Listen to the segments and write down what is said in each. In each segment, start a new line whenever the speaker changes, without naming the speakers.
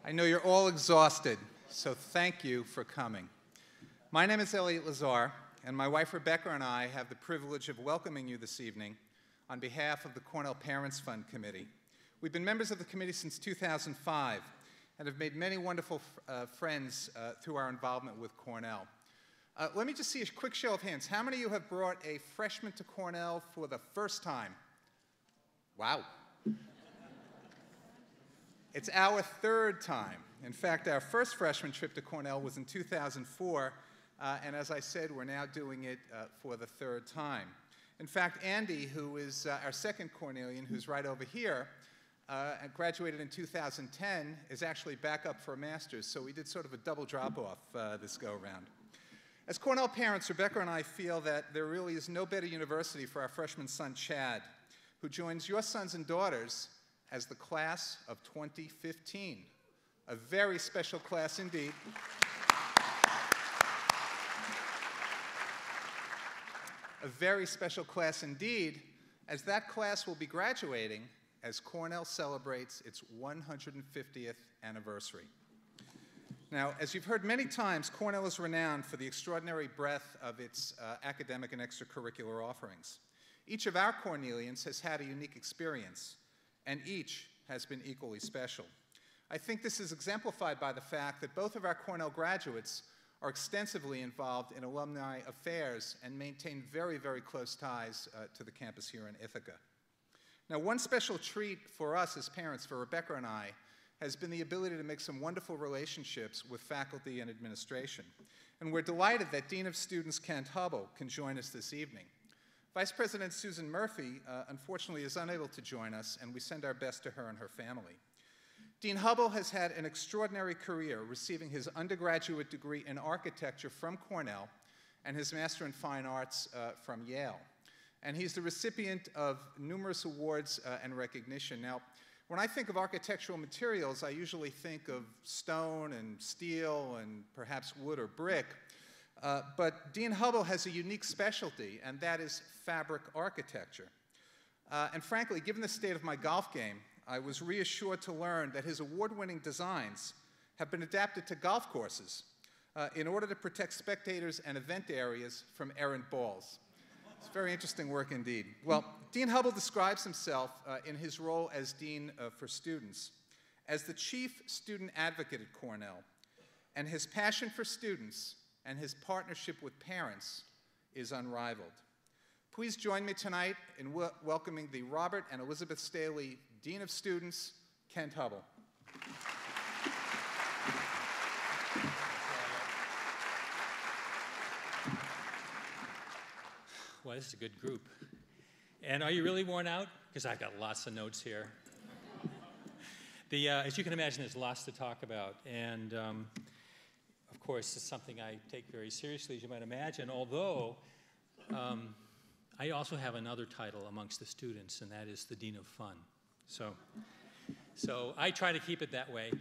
I know you're all exhausted, so thank you for coming. My name is Elliot Lazar, and my wife Rebecca and I have the privilege of welcoming you this evening on behalf of the Cornell Parents Fund Committee. We've been members of the committee since 2005 and have made many wonderful friends through our involvement with Cornell. Let me just see a quick show of hands. How many of you have brought a freshman to Cornell for the first time? Wow. It's our third time. In fact, our first freshman trip to Cornell was in 2004, and as I said, we're now doing it for the third time. In fact, Andy, who is our second Cornellian, who's right over here, graduated in 2010, is actually back up for a master's, so we did sort of a double drop-off this go-around. As Cornell parents, Rebecca and I feel that there really is no better university for our freshman son, Chad, who joins your sons and daughters as the class of 2015. A very special class indeed. A very special class indeed, as that class will be graduating as Cornell celebrates its 150th anniversary. Now, as you've heard many times, Cornell is renowned for the extraordinary breadth of its academic and extracurricular offerings. Each of our Cornellians has had a unique experience, and each has been equally special. I think this is exemplified by the fact that both of our Cornell graduates are extensively involved in alumni affairs and maintain very, very close ties to the campus here in Ithaca. Now, one special treat for us as parents, for Rebecca and I, has been the ability to make some wonderful relationships with faculty and administration. And we're delighted that Dean of Students Kent Hubbell can join us this evening. Vice President Susan Murphy, unfortunately, is unable to join us, and we send our best to her and her family. Dean Hubbell has had an extraordinary career, receiving his undergraduate degree in architecture from Cornell and his Master in Fine Arts from Yale. And he's the recipient of numerous awards and recognition. Now, when I think of architectural materials, I usually think of stone and steel and perhaps wood or brick. But Dean Hubbell has a unique specialty, and that is fabric architecture. And frankly, given the state of my golf game, I was reassured to learn that his award-winning designs have been adapted to golf courses in order to protect spectators and event areas from errant balls. It's very interesting work indeed. Well, Dean Hubbell describes himself in his role as Dean for Students as the chief student advocate at Cornell, and his passion for students and his partnership with parents is unrivaled. Please join me tonight in welcoming the Robert and Elizabeth Staley Dean of Students, Kent Hubbell.
Well, this is a good group. And are you really worn out? Because I've got lots of notes here. As you can imagine, there's lots to talk about. And of course, it's something I take very seriously, as you might imagine, although I also have another title amongst the students, and that is the Dean of Fun. So I try to keep it that way.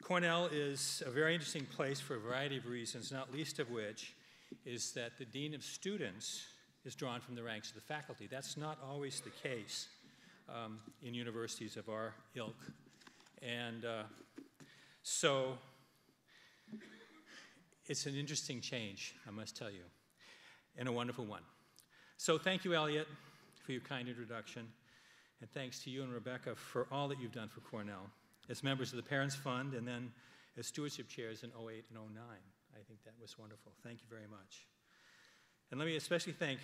Cornell is a very interesting place for a variety of reasons, not least of which is that the Dean of Students is drawn from the ranks of the faculty. That's not always the case in universities of our ilk. And so it's an interesting change, I must tell you, and a wonderful one. So thank you, Elliot, for your kind introduction. And thanks to you and Rebecca for all that you've done for Cornell as members of the Parents Fund and then as stewardship chairs in 08 and 09. I think that was wonderful. Thank you very much. And let me especially thank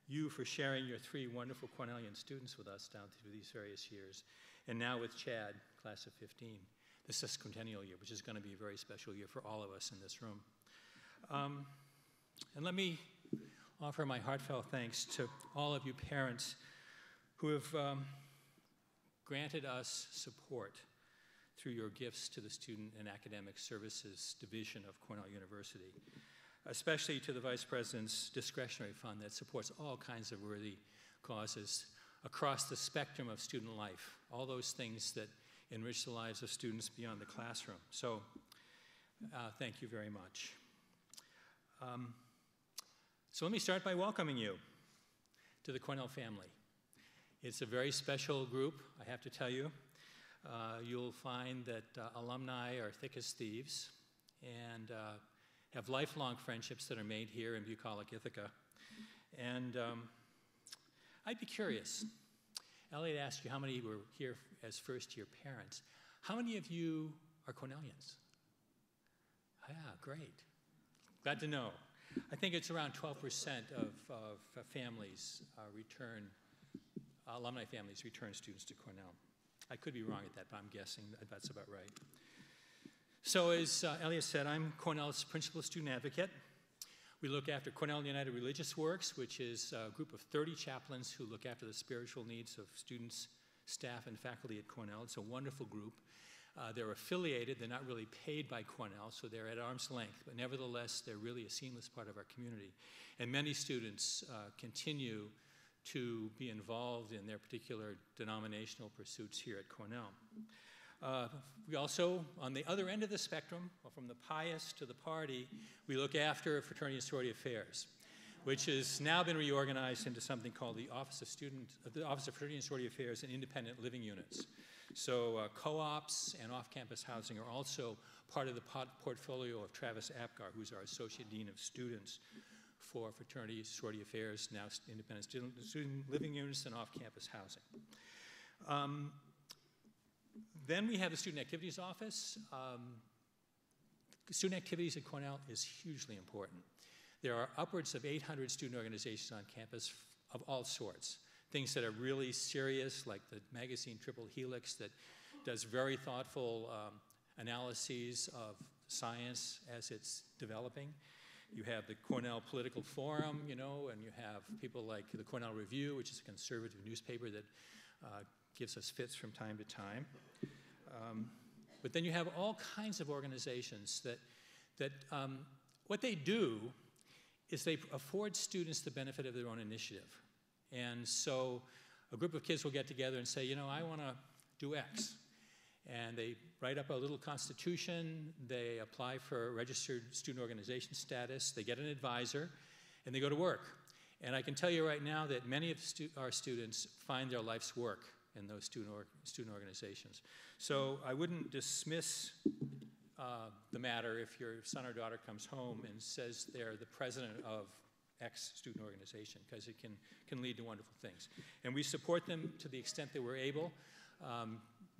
you for sharing your three wonderful Cornellian students with us down through these various years. And now with Chad, class of 15, the sesquicentennial year, which is going to be a very special year for all of us in this room. And let me offer my heartfelt thanks to all of you parents who have granted us support through your gifts to the Student and Academic Services Division of Cornell University, especially to the Vice President's discretionary fund that supports all kinds of worthy causes across the spectrum of student life, all those things that enrich the lives of students beyond the classroom. So thank you very much. So let me start by welcoming you to the Cornell family. It's a very special group, I have to tell you. you'll find that alumni are thick as thieves and have lifelong friendships that are made here in bucolic Ithaca. And I'd be curious. Elliot asked you how many were here as first-year parents. How many of you are Cornellians? Yeah, great. Glad to know. I think it's around 12% of families alumni families return students to Cornell. I could be wrong at that, but I'm guessing that's about right. So as Elliot said, I'm Cornell's principal student advocate. We look after Cornell United Religious Works, which is a group of 30 chaplains who look after the spiritual needs of students, staff, and faculty at Cornell. It's a wonderful group. They're affiliated. They're not really paid by Cornell, so they're at arm's length. But nevertheless, they're really a seamless part of our community. And many students continue to be involved in their particular denominational pursuits here at Cornell. We also, on the other end of the spectrum, from the pious to the party, we look after fraternity and sorority affairs, which has now been reorganized into something called the Office of Fraternity and Sorority Affairs and Independent Living Units. So co-ops and off-campus housing are also part of the portfolio of Travis Apgar, who's our Associate Dean of Students for Fraternity and Sorority Affairs, now Independent Student Living Units and off-campus housing. Then we have the Student Activities Office. Student activities at Cornell is hugely important. There are upwards of 800 student organizations on campus of all sorts. Things that are really serious, like the magazine Triple Helix that does very thoughtful analyses of science as it's developing. You have the Cornell Political Forum, and you have people like the Cornell Review, which is a conservative newspaper that gives us fits from time to time. But then you have all kinds of organizations that what they do is they afford students the benefit of their own initiative. And so a group of kids will get together and say, I want to do X. And they write up a little constitution, they apply for registered student organization status, they get an advisor, and they go to work. And I can tell you right now that many of our students find their life's work in those student organizations. So I wouldn't dismiss the matter if your son or daughter comes home and says they're the president of X student organization, because it can lead to wonderful things. And we support them to the extent that we're able.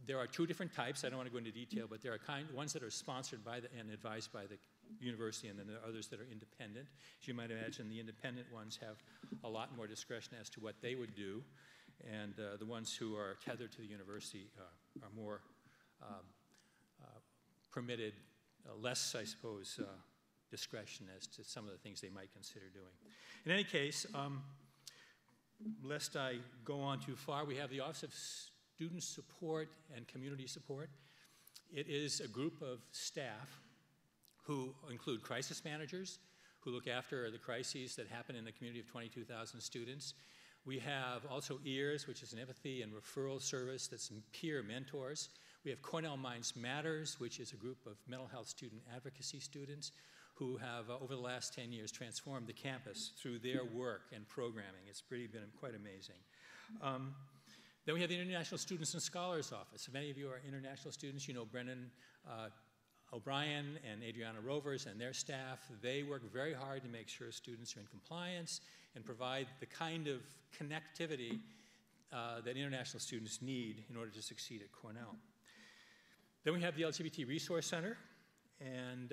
There are two different types. I don't want to go into detail, but there are ones that are sponsored by and advised by the university, and then there are others that are independent. As you might imagine, the independent ones have a lot more discretion as to what they would do, and the ones who are tethered to the university are more permitted, less, I suppose, discretion as to some of the things they might consider doing. In any case, lest I go on too far, we have the Office of Student Support and Community Support. It is a group of staff who include crisis managers who look after the crises that happen in a community of 22,000 students. We have also EARS, which is an empathy and referral service that's peer mentors. We have Cornell Minds Matters, which is a group of mental health student advocacy students who have, over the last 10 years, transformed the campus through their work and programming. It's been quite amazing. Then we have the International Students and Scholars Office. If any of you are international students, you know Brennan O'Brien and Adriana Rovers and their staff. They work very hard to make sure students are in compliance and provide the kind of connectivity that international students need in order to succeed at Cornell. Then we have the LGBT Resource Center, and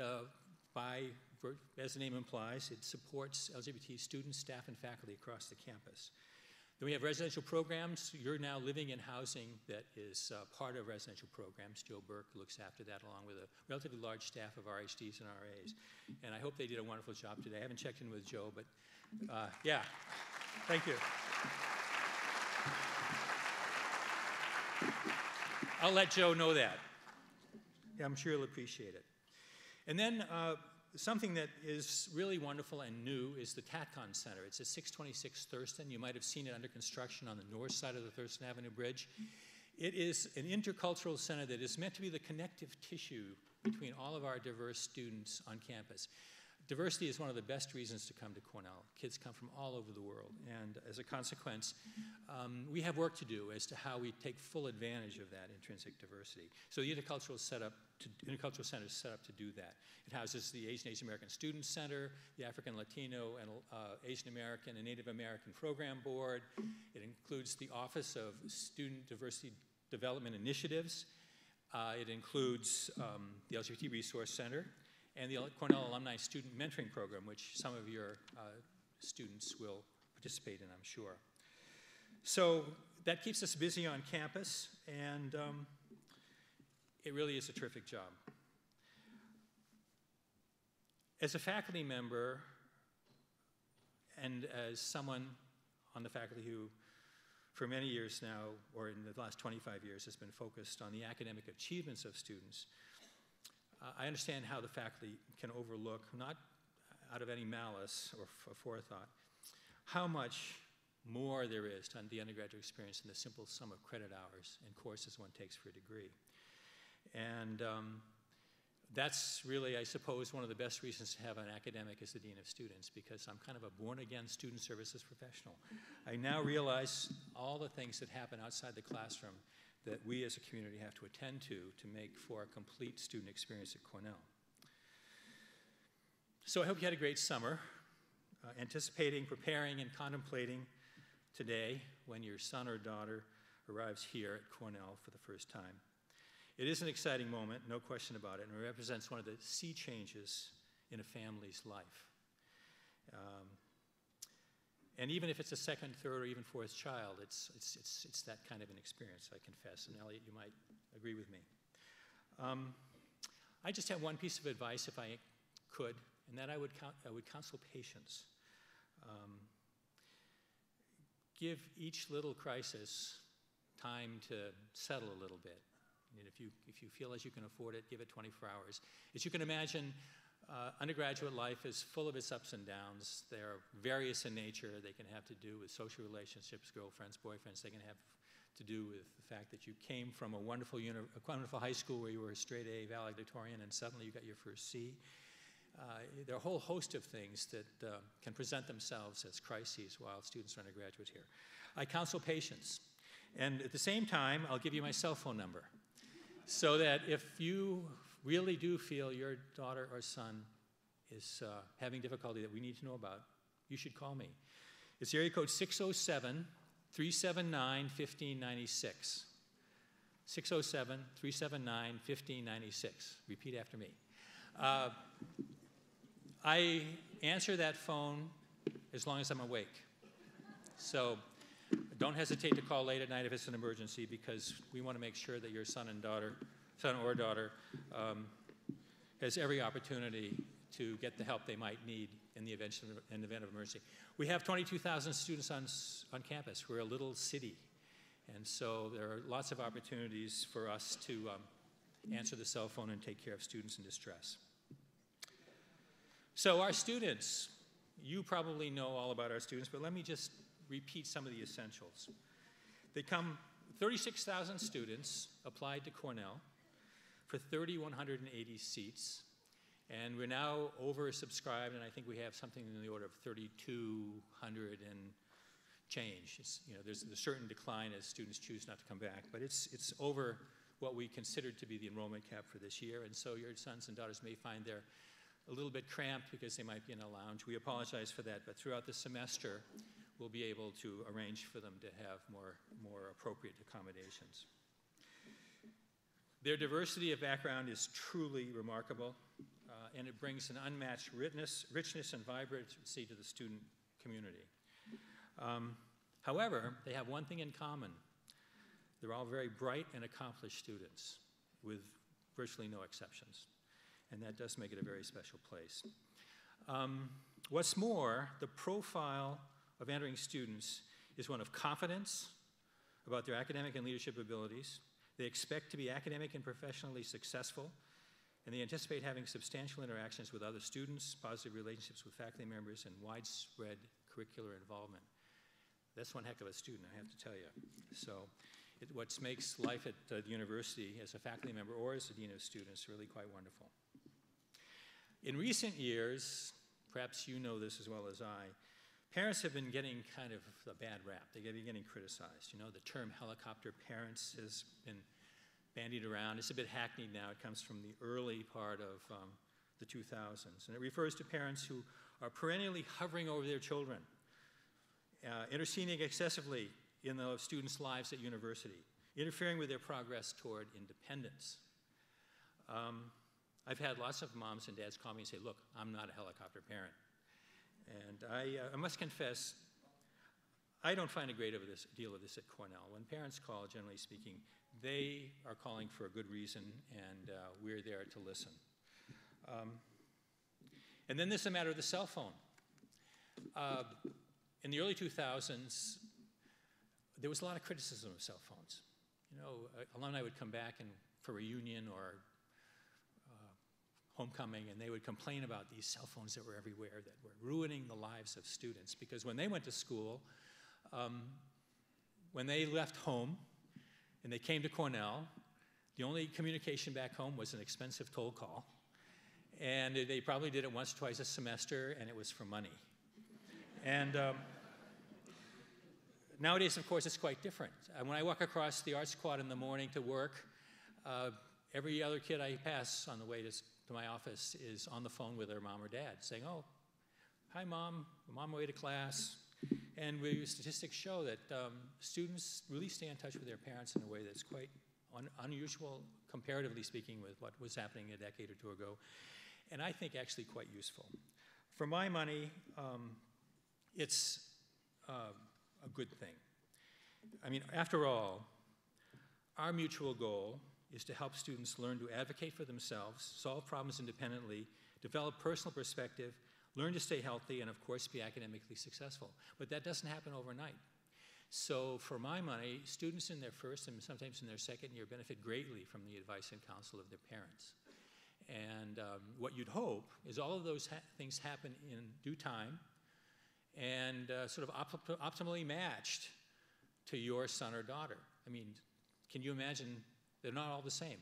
as the name implies, it supports LGBT students, staff, and faculty across the campus. Then we have residential programs. You're now living in housing that is part of residential programs. Joe Burke looks after that along with a relatively large staff of RHDs and RAs. And I hope they did a wonderful job today. I haven't checked in with Joe, but yeah, thank you. I'll let Joe know that. Yeah, I'm sure he'll appreciate it. And then something that is really wonderful and new is the TATCON Center. It's at 626 Thurston. You might have seen it under construction on the north side of the Thurston Avenue Bridge. It is an intercultural center that is meant to be the connective tissue between all of our diverse students on campus. diversity is one of the best reasons to come to Cornell. Kids come from all over the world, and as a consequence, we have work to do as to how we take full advantage of that intrinsic diversity. So the Intercultural Center is set up to do that. It houses the Asian American Student Center, the African, Latino, and Asian American and Native American Program Board. It includes the Office of Student Diversity Development Initiatives. It includes the LGBT Resource Center and the Cornell Alumni Student Mentoring Program, which some of your students will participate in, I'm sure. So that keeps us busy on campus, and it really is a terrific job. As a faculty member and as someone on the faculty who for many years now, or in the last 25 years, has been focused on the academic achievements of students, I understand how the faculty can overlook, not out of any malice or forethought, how much more there is to the undergraduate experience than the simple sum of credit hours and courses one takes for a degree. And that's really, I suppose, one of the best reasons to have an academic as the Dean of Students, because I'm kind of a born-again student services professional. I now realize all the things that happen outside the classroom that we as a community have to attend to make for a complete student experience at Cornell. So I hope you had a great summer, anticipating, preparing, and contemplating today when your son or daughter arrives here at Cornell for the first time. It is an exciting moment, no question about it, and it represents one of the sea changes in a family's life. And even if it's a second, third, or even fourth child, it's that kind of an experience, I confess. And Elliot, you might agree with me. I just have one piece of advice, if I could, and that I would counsel patience. Give each little crisis time to settle a little bit. And if you feel as you can afford it, give it 24 hours. As you can imagine, undergraduate life is full of its ups and downs. They're various in nature. They can have to do with social relationships, girlfriends, boyfriends. They can have to do with the fact that you came from a wonderful high school where you were a straight A valedictorian and suddenly you got your first C. There are a whole host of things that can present themselves as crises while students are undergraduate here. I counsel patience. And at the same time, I'll give you my cell phone number, so that if you really do feel your daughter or son is having difficulty that we need to know about, you should call me. It's area code 607-379-1596. 607-379-1596. Repeat after me. I answer that phone as long as I'm awake. So don't hesitate to call late at night if it's an emergency, because we want to make sure that your son or daughter has every opportunity to get the help they might need in the event of emergency. We have 22,000 students on campus. We're a little city. And so there are lots of opportunities for us to answer the cell phone and take care of students in distress. So our students, you probably know all about our students, but let me just repeat some of the essentials. 36,000 students applied to Cornell for 3,180 seats, and we're now oversubscribed, and I think we have something in the order of 3,200 and change. There's a certain decline as students choose not to come back, but it's over what we considered to be the enrollment cap for this year, and so your sons and daughters may find they're a little bit cramped because they might be in a lounge. We apologize for that, but throughout the semester, we'll be able to arrange for them to have more appropriate accommodations. Their diversity of background is truly remarkable, and it brings an unmatched richness and vibrancy to the student community. However, they have one thing in common. They're all very bright and accomplished students, with virtually no exceptions. And that does make it a very special place. What's more, the profile of entering students is one of confidence about their academic and leadership abilities. They expect to be academic and professionally successful, and they anticipate having substantial interactions with other students, positive relationships with faculty members, and widespread curricular involvement. That's one heck of a student, I have to tell you. So what makes life at the university as a faculty member or as a dean of students really quite wonderful. In recent years, perhaps you know this as well as I, parents have been getting kind of a bad rap. They're getting criticized. You know, the term helicopter parents has been bandied around. It's a bit hackneyed now. It comes from the early part of the 2000s. And it refers to parents who are perennially hovering over their children, interceding excessively in the students' lives at university, interfering with their progress toward independence. I've had lots of moms and dads call me and say, look, I'm not a helicopter parent. And I must confess, I don't find a great deal of this at Cornell. When parents call, generally speaking, they are calling for a good reason, and we're there to listen. And then there's the matter of the cell phone. In the early 2000s, there was a lot of criticism of cell phones. You know, alumni would come back for a reunion or homecoming, and they would complain about these cell phones that were everywhere, that were ruining the lives of students. Because when they went to school, when they left home and they came to Cornell, the only communication back home was an expensive toll call. And they probably did it once or twice a semester, and it was for money. And nowadays, of course, it's quite different. When I walk across the Arts Quad in the morning to work, every other kid I pass on the way to my office is on the phone with their mom or dad, saying, oh, hi, Mom, I'm on my way to class. And statistics show that students really stay in touch with their parents in a way that's quite unusual, comparatively speaking, with what was happening a decade or two ago, and I think actually quite useful. For my money, it's a good thing. I mean, after all, our mutual goal is to help students learn to advocate for themselves, solve problems independently, develop personal perspective, learn to stay healthy, and of course be academically successful. But that doesn't happen overnight. So for my money, students in their first and sometimes in their second year benefit greatly from the advice and counsel of their parents. And what you'd hope is all of those things happen in due time and sort of optimally matched to your son or daughter. I mean, can you imagine? They're not all the same.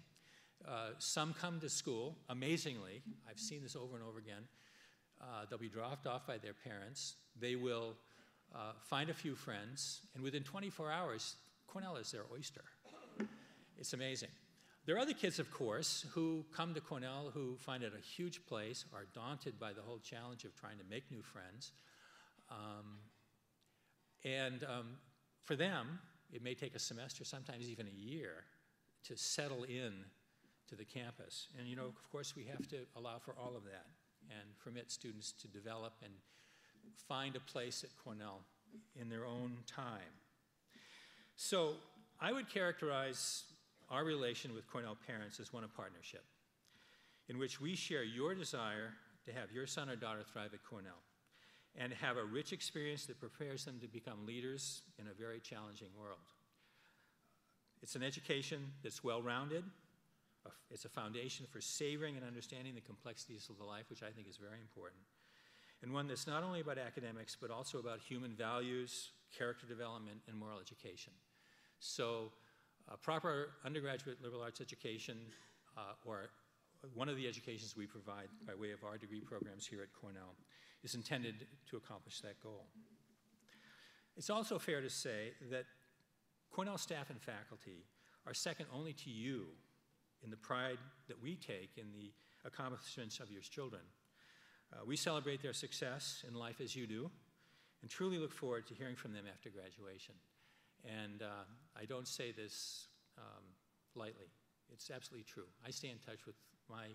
Some come to school, amazingly, I've seen this over and over again, they'll be dropped off by their parents, they will find a few friends, and within 24 hours, Cornell is their oyster. It's amazing. There are other kids, of course, who come to Cornell who find it a huge place, are daunted by the whole challenge of trying to make new friends. For them, it may take a semester, sometimes even a year, to settle in to the campus. And you know, of course, we have to allow for all of that and permit students to develop and find a place at Cornell in their own time. So I would characterize our relation with Cornell parents as one of partnership, in which we share your desire to have your son or daughter thrive at Cornell and have a rich experience that prepares them to become leaders in a very challenging world. It's an education that's well-rounded. It's a foundation for savoring and understanding the complexities of the life, which I think is very important. And one that's not only about academics, but also about human values, character development, and moral education. So a proper undergraduate liberal arts education, or one of the educations we provide by way of our degree programs here at Cornell, is intended to accomplish that goal. It's also fair to say that Cornell staff and faculty are second only to you in the pride that we take in the accomplishments of your children. We celebrate their success in life as you do, and truly look forward to hearing from them after graduation. And I don't say this lightly. It's absolutely true. I stay in touch with my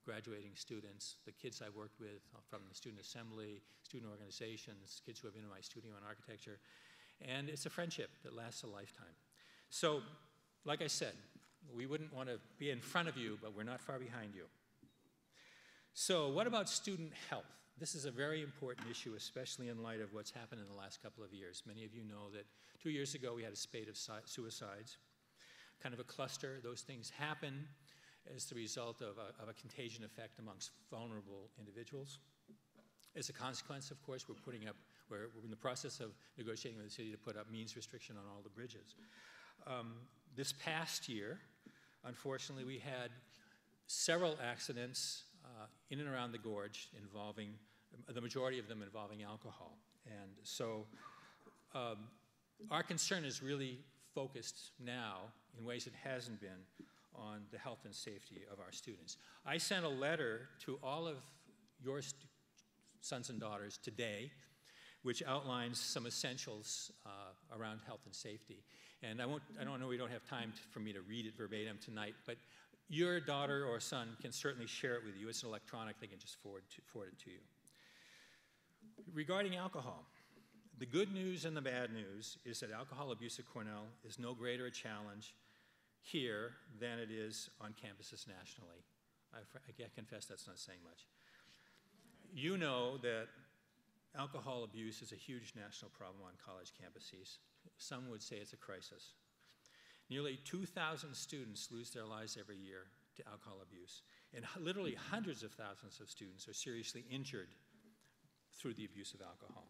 graduating students, the kids I worked with from the student assembly, student organizations, kids who have been in my studio in architecture, and it's a friendship that lasts a lifetime. So, like I said, we wouldn't want to be in front of you, but we're not far behind you. So what about student health? This is a very important issue, especially in light of what's happened in the last couple of years. Many of you know that 2 years ago we had a spate of suicides, kind of a cluster. Those things happen as the result of a contagion effect amongst vulnerable individuals. As a consequence, of course, we're in the process of negotiating with the city to put up means restriction on all the bridges. This past year, unfortunately, we had several accidents in and around the gorge involving, the majority of them involving alcohol. And so our concern is really focused now in ways it hasn't been on the health and safety of our students. I sent a letter to all of your sons and daughters today, which outlines some essentials around health and safety. And I don't know, we don't have time for me to read it verbatim tonight, but your daughter or son can certainly share it with you. It's electronic, they can just forward it to you. Regarding alcohol, the good news and the bad news is that alcohol abuse at Cornell is no greater a challenge here than it is on campuses nationally. I confess that's not saying much. You know that alcohol abuse is a huge national problem on college campuses. Some would say it's a crisis. Nearly 2,000 students lose their lives every year to alcohol abuse, and literally hundreds of thousands of students are seriously injured through the abuse of alcohol.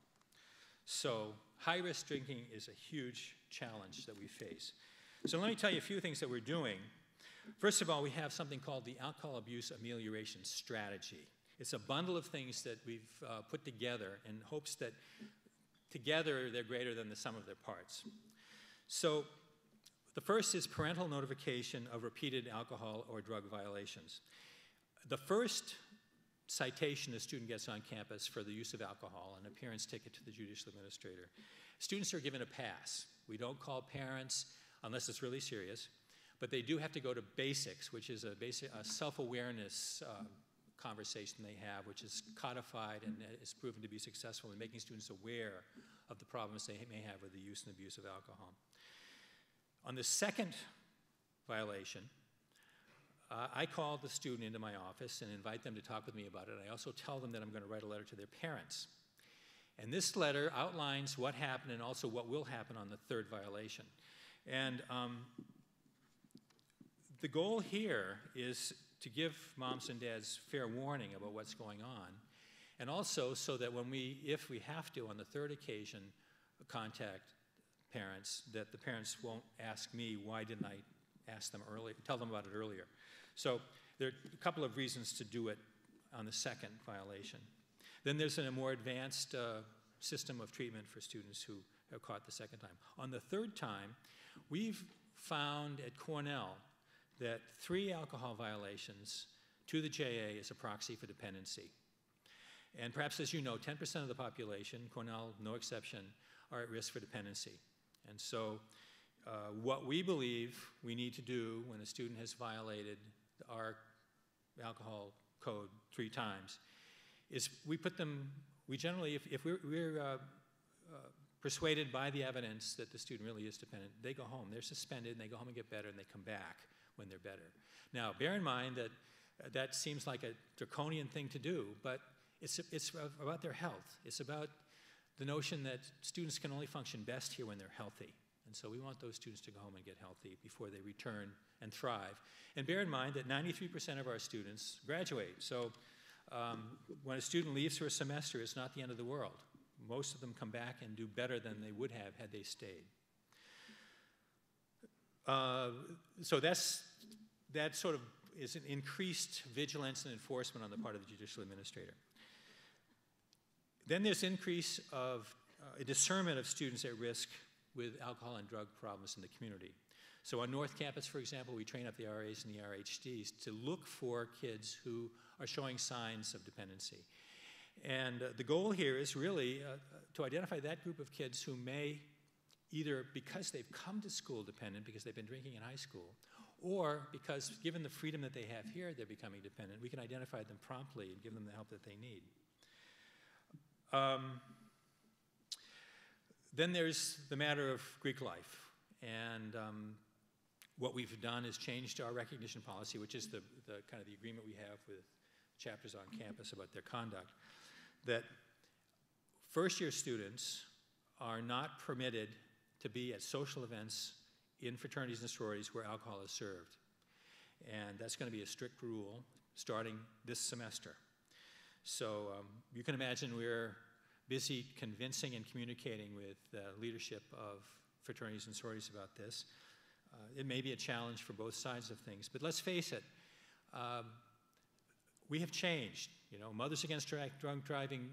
So high-risk drinking is a huge challenge that we face. So let me tell you a few things that we're doing. First of all, we have something called the Alcohol Abuse Amelioration Strategy. It's a bundle of things that we've put together in hopes that together they're greater than the sum of their parts. So the first is parental notification of repeated alcohol or drug violations. The first citation a student gets on campus for the use of alcohol, an appearance ticket to the judicial administrator, students are given a pass. We don't call parents unless it's really serious, but they do have to go to basics, which is a self-awareness conversation they have, which is codified and is proven to be successful in making students aware of the problems they may have with the use and abuse of alcohol. On the second violation, I call the student into my office and invite them to talk with me about it. I also tell them that I'm going to write a letter to their parents. And this letter outlines what happened and also what will happen on the third violation. And the goal here is to give moms and dads fair warning about what's going on, and also so that when if we have to, on the third occasion, contact parents, that the parents won't ask me, why didn't I ask them earlier, tell them about it earlier. So there are a couple of reasons to do it on the second violation. Then there's a more advanced system of treatment for students who are caught the second time. On the third time, we've found at Cornell that 3 alcohol violations to the JA is a proxy for dependency. And perhaps as you know, 10% of the population, Cornell no exception, are at risk for dependency. And so what we believe we need to do when a student has violated our alcohol code 3 times is we generally, if we're persuaded by the evidence that the student really is dependent, they go home. They're suspended, and they go home and get better, and they come back when they're better. Now, bear in mind that that seems like a draconian thing to do, but it's about their health. It's about the notion that students can only function best here when they're healthy. And so we want those students to go home and get healthy before they return and thrive. And bear in mind that 93% of our students graduate. So when a student leaves for a semester, it's not the end of the world. Most of them come back and do better than they would have had they stayed. So that sort of is an increased vigilance and enforcement on the part of the judicial administrator. Then there's increase of a discernment of students at risk with alcohol and drug problems in the community. So on North Campus, for example, we train up the RAs and the RHDs to look for kids who are showing signs of dependency. And the goal here is really to identify that group of kids who may either because they've come to school dependent because they've been drinking in high school, or because given the freedom that they have here, they're becoming dependent. We can identify them promptly and give them the help that they need. Then there's the matter of Greek life. And what we've done is changed our recognition policy, which is the kind of the agreement we have with chapters on campus about their conduct, that first-year students are not permitted to be at social events in fraternities and sororities where alcohol is served. And that's going to be a strict rule starting this semester. So you can imagine we're busy convincing and communicating with leadership of fraternities and sororities about this. It may be a challenge for both sides of things, but let's face it, we have changed. You know, Mothers Against Drunk Driving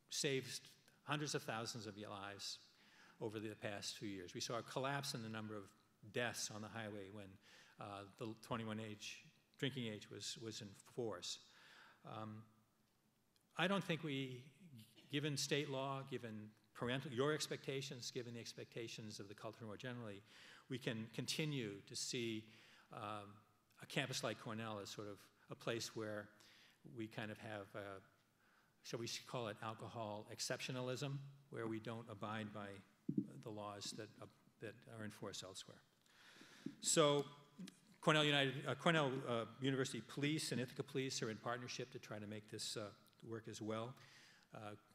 saved hundreds of thousands of lives over the past few years. We saw a collapse in the number of deaths on the highway when the 21 drinking age was in force. I don't think given state law, given your expectations, given the expectations of the culture more generally, we can continue to see a campus like Cornell as sort of a place where we kind of have, shall we call it alcohol exceptionalism, where we don't abide by the laws that are enforced elsewhere. So Cornell University Police and Ithaca Police are in partnership to try to make this work as well.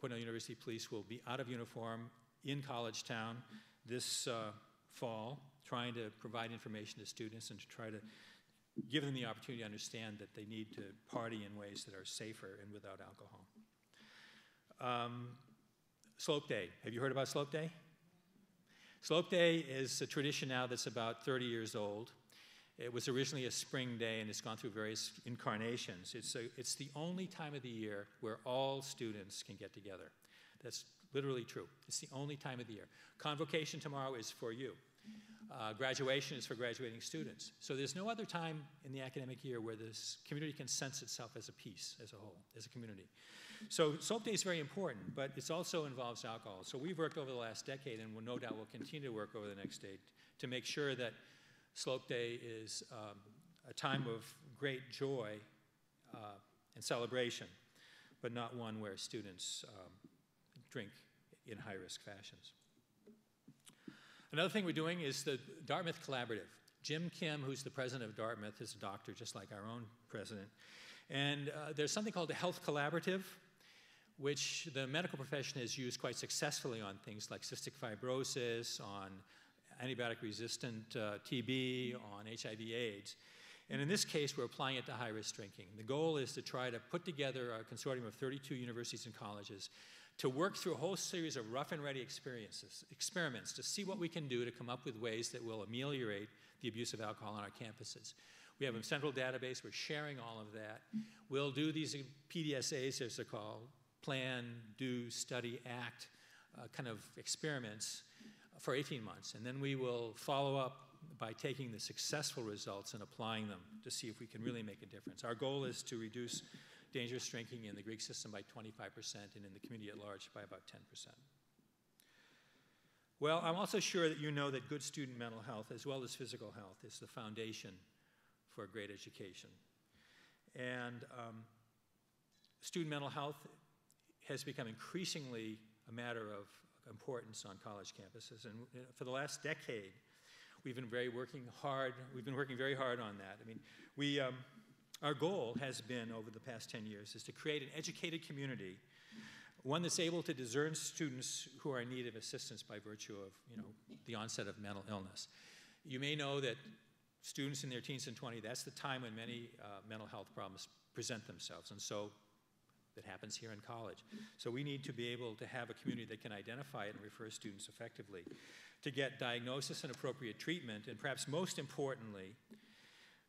Cornell University Police will be out of uniform in College Town this fall, trying to provide information to students and to try to give them the opportunity to understand that they need to party in ways that are safer and without alcohol. Slope Day. Have you heard about Slope Day? Slope Day is a tradition now that's about 30 years old. It was originally a spring day, and it's gone through various incarnations. It's the only time of the year where all students can get together. That's literally true. It's the only time of the year. Convocation tomorrow is for you. Graduation is for graduating students. So there's no other time in the academic year where this community can sense itself as a piece, as a whole, as a community. So Slope Day is very important, but it also involves alcohol. So we've worked over the last decade, and no doubt will continue to work over the next decade to make sure that Slope Day is a time of great joy and celebration, but not one where students drink in high-risk fashions. Another thing we're doing is the Dartmouth Collaborative. Jim Kim, who's the president of Dartmouth, is a doctor just like our own president. And there's something called the Health Collaborative, which the medical profession has used quite successfully on things like cystic fibrosis, on antibiotic-resistant TB, on HIV/AIDS. And in this case, we're applying it to high-risk drinking. The goal is to try to put together a consortium of 32 universities and colleges to work through a whole series of rough and ready experiments to see what we can do to come up with ways that will ameliorate the abuse of alcohol on our campuses. We have a central database. We're sharing all of that. We'll do these PDSAs, as they're called, plan, do, study, act kind of experiments for 18 months. And then we will follow up by taking the successful results and applying them to see if we can really make a difference. Our goal is to reduce dangerous drinking in the Greek system by 25% and in the community at large by about 10%. Well, I'm also sure that you know that good student mental health, as well as physical health, is the foundation for a great education. And student mental health has become increasingly a matter of importance on college campuses. And for the last decade, we've been working very hard on that. I mean, our goal has been, over the past 10 years, is to create an educated community, one that's able to discern students who are in need of assistance by virtue of, the onset of mental illness. You may know that students in their teens and 20s, that's the time when many mental health problems present themselves, and so that happens here in college. So we need to be able to have a community that can identify it and refer students effectively to get diagnosis and appropriate treatment, and perhaps most importantly,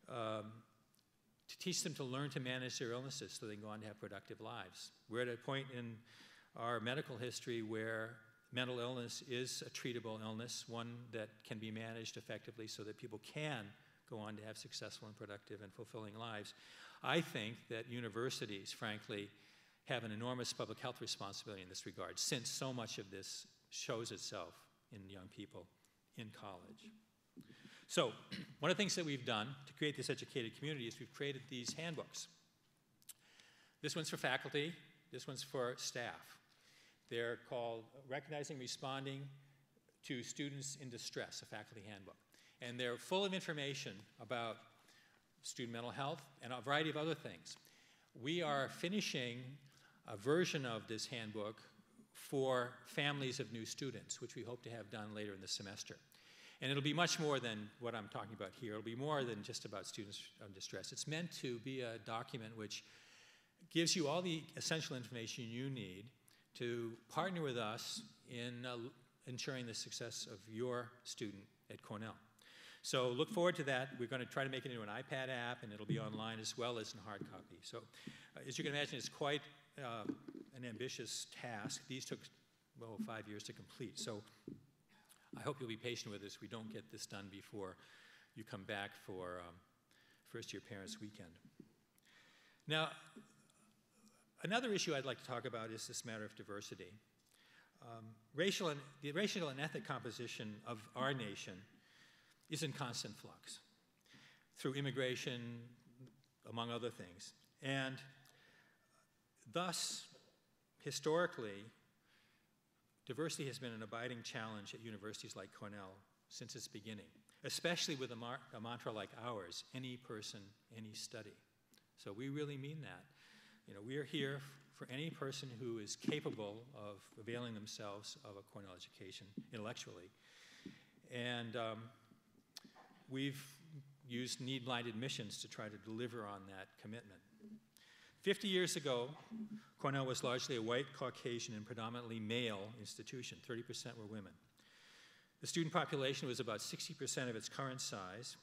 to teach them to learn to manage their illnesses so they can go on to have productive lives. We're at a point in our medical history where mental illness is a treatable illness, one that can be managed effectively so that people can go on to have successful and productive and fulfilling lives. I think that universities, frankly, have an enormous public health responsibility in this regard, since so much of this shows itself in young people in college. So, one of the things that we've done to create this educated community is we've created these handbooks. This one's for faculty, this one's for staff. They're called Recognizing Responding to Students in Distress, a faculty handbook. And they're full of information about student mental health and a variety of other things. We are finishing a version of this handbook for families of new students, which we hope to have done later in the semester. And it'll be much more than what I'm talking about here. It'll be more than just about students in distress. It's meant to be a document which gives you all the essential information you need to partner with us in ensuring the success of your student at Cornell. So look forward to that. We're going to try to make it into an iPad app, and it'll be online as well as in hard copy. So as you can imagine, it's quite an ambitious task. These took, well, 5 years to complete. So I hope you'll be patient with us. We don't get this done before you come back for first-year Parents Weekend. Now, another issue I'd like to talk about is this matter of diversity. The racial and ethnic composition of our nation is in constant flux through immigration, among other things. And thus, historically, diversity has been an abiding challenge at universities like Cornell since its beginning, especially with a mantra like ours, any person, any study. So we really mean that. You know, we are here for any person who is capable of availing themselves of a Cornell education intellectually. And we've used need-blind admissions to try to deliver on that commitment. 50 years ago, Cornell was largely a white, Caucasian, and predominantly male institution. 30% were women. The student population was about 60% of its current size.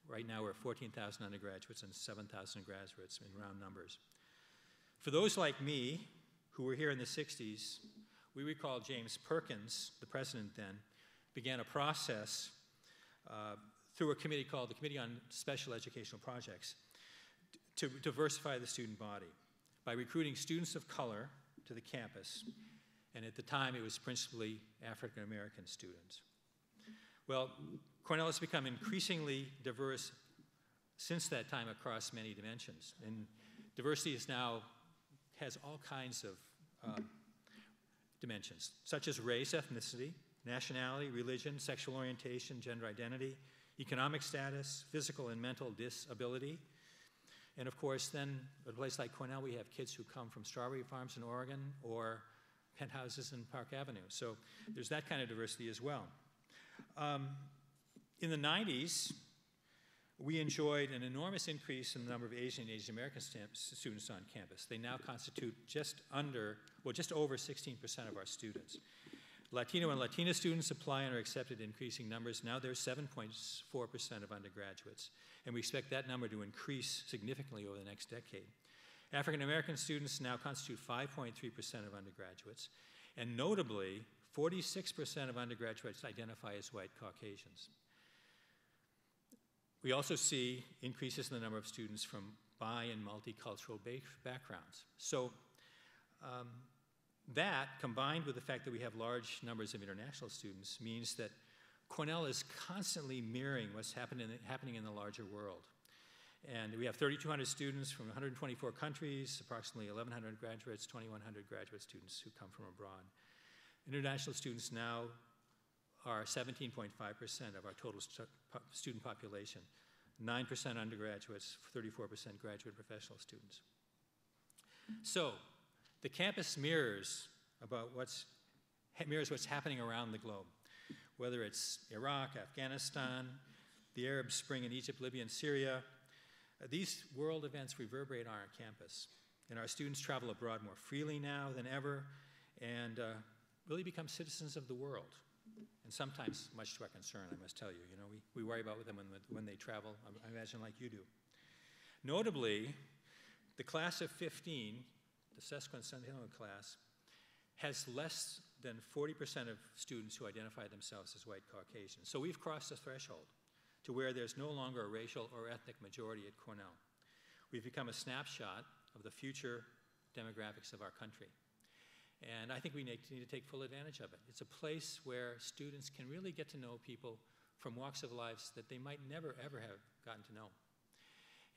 Right now, we're 14,000 undergraduates and 7,000 graduates in round numbers. For those like me, who were here in the 60s, we recall James Perkins, the president then, began a process through a committee called the Committee on Special Educational Projects to diversify the student body by recruiting students of color to the campus. And at the time, it was principally African American students. Well, Cornell has become increasingly diverse since that time across many dimensions. And diversity has all kinds of dimensions, such as race, ethnicity, nationality, religion, sexual orientation, gender identity, economic status, physical and mental disability. And of course, then at a place like Cornell, we have kids who come from strawberry farms in Oregon or penthouses in Park Avenue. So there's that kind of diversity as well. In the 90s, we enjoyed an enormous increase in the number of Asian and Asian American students on campus. They now constitute just over 16% of our students. Latino and Latina students apply and are accepted in increasing numbers. Now there's 7.4% of undergraduates, and we expect that number to increase significantly over the next decade. African American students now constitute 5.3% of undergraduates, and notably, 46% of undergraduates identify as white Caucasians. We also see increases in the number of students from bi and multicultural backgrounds. So that, combined with the fact that we have large numbers of international students, means that Cornell is constantly mirroring what's happening in the larger world. And we have 3,200 students from 124 countries, approximately 1,100 graduates, 2,100 graduate students who come from abroad. International students now are 17.5% of our total student population, 9% undergraduates, 34% graduate professional students. So the campus mirrors what's happening around the globe, whether it's Iraq, Afghanistan, the Arab Spring in Egypt, Libya, and Syria. These world events reverberate on our campus, and our students travel abroad more freely now than ever, and really become citizens of the world. And sometimes, much to our concern, I must tell you, we worry about them when they travel, I imagine like you do. Notably, the class of 15, the sesquicentennial class, has less than 40% of students who identify themselves as white Caucasian. So we've crossed a threshold to where there's no longer a racial or ethnic majority at Cornell. We've become a snapshot of the future demographics of our country. And I think we need to take full advantage of it. It's a place where students can really get to know people from walks of lives that they might never, ever have gotten to know.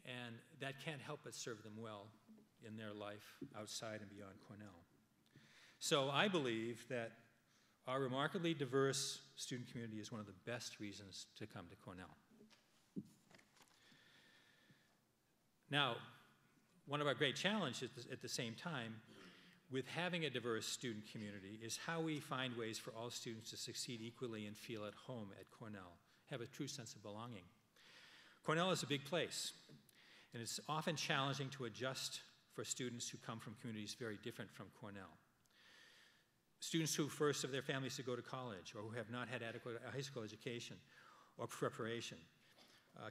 And that can't help but serve them well in their life outside and beyond Cornell. So I believe that our remarkably diverse student community is one of the best reasons to come to Cornell. Now, one of our great challenges at the same time with having a diverse student community is how we find ways for all students to succeed equally and feel at home at Cornell, have a true sense of belonging. Cornell is a big place, and it's often challenging to adjust for students who come from communities very different from Cornell. Students who first of their families to go to college, or who have not had adequate high school education, or preparation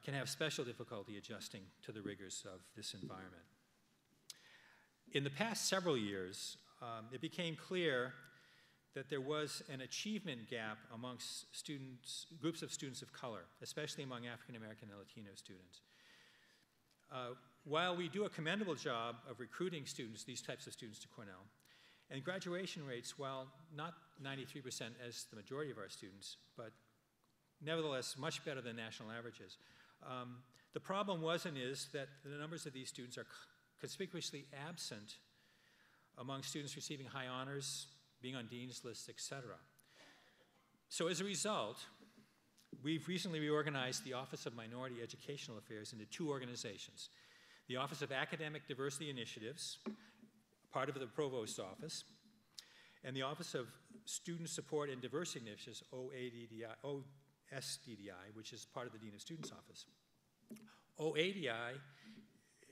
can have special difficulty adjusting to the rigors of this environment. In the past several years, it became clear that there was an achievement gap amongst groups of students of color, especially among African American and Latino students. While we do a commendable job of recruiting students, these types of students to Cornell, and graduation rates, while not 93% as the majority of our students, but nevertheless much better than national averages, the problem was and is that the numbers of these students are conspicuously absent among students receiving high honors, being on dean's lists, etc. So as a result, we've recently reorganized the Office of Minority Educational Affairs into two organizations. The Office of Academic Diversity Initiatives, part of the Provost's office, and the Office of Student Support and Diversity Initiatives, OSDDI, which is part of the Dean of Students' office. OADI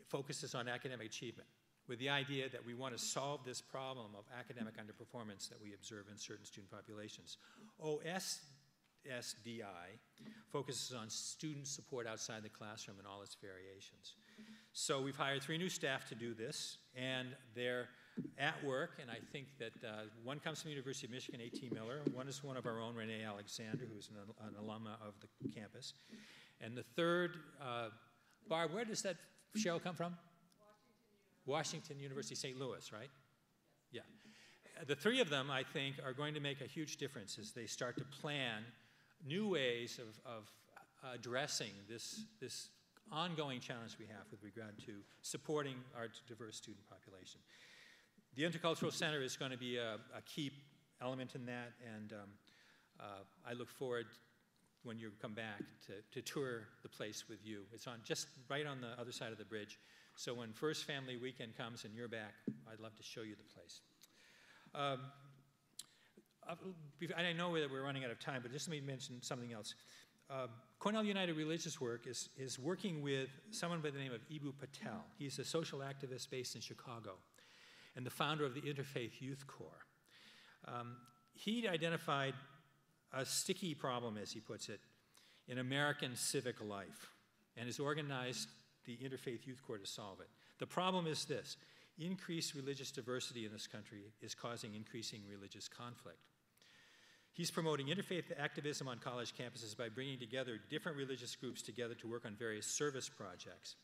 focuses on academic achievement, with the idea that we want to solve this problem of academic underperformance that we observe in certain student populations. OSDI focuses on student support outside the classroom in all its variations. So we've hired 3 new staff to do this, and they're at work, and I think that one comes from the University of Michigan, A.T. Miller, one is one of our own, Renee Alexander, who's an alumna of the campus, and the third, Barb, where does that Cheryl come from? Washington University, St. Louis, right? Yeah. The 3 of them, I think, are going to make a huge difference as they start to plan new ways of addressing this ongoing challenge we have with regard to supporting our diverse student population. The Intercultural Center is going to be a key element in that, and I look forward, when you come back, to tour the place with you. It's on just right on the other side of the bridge. So when First Family Weekend comes and you're back, I'd love to show you the place. I know that we're running out of time, but just let me mention something else. Cornell United Religious Work is working with someone by the name of Ibu Patel. He's a social activist based in Chicago and the founder of the Interfaith Youth Corps. He identified a sticky problem, as he puts it, in American civic life and has organized the Interfaith Youth Corps to solve it. The problem is this: increased religious diversity in this country is causing increasing religious conflict. He's promoting interfaith activism on college campuses by bringing together different religious groups together to work on various service projects.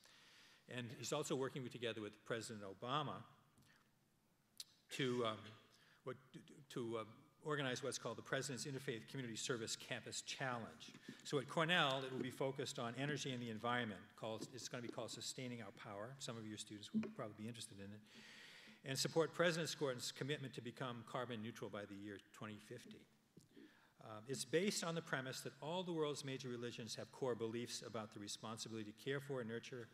And he's also working together with President Obama to organize what's called the President's Interfaith Community Service Campus Challenge. So at Cornell, it will be focused on energy and the environment. It's going to be called Sustaining Our Power. Some of your students will probably be interested in it. And support President Gordon's commitment to become carbon neutral by the year 2050. It's based on the premise that all the world's major religions have core beliefs about the responsibility to care for, nurture,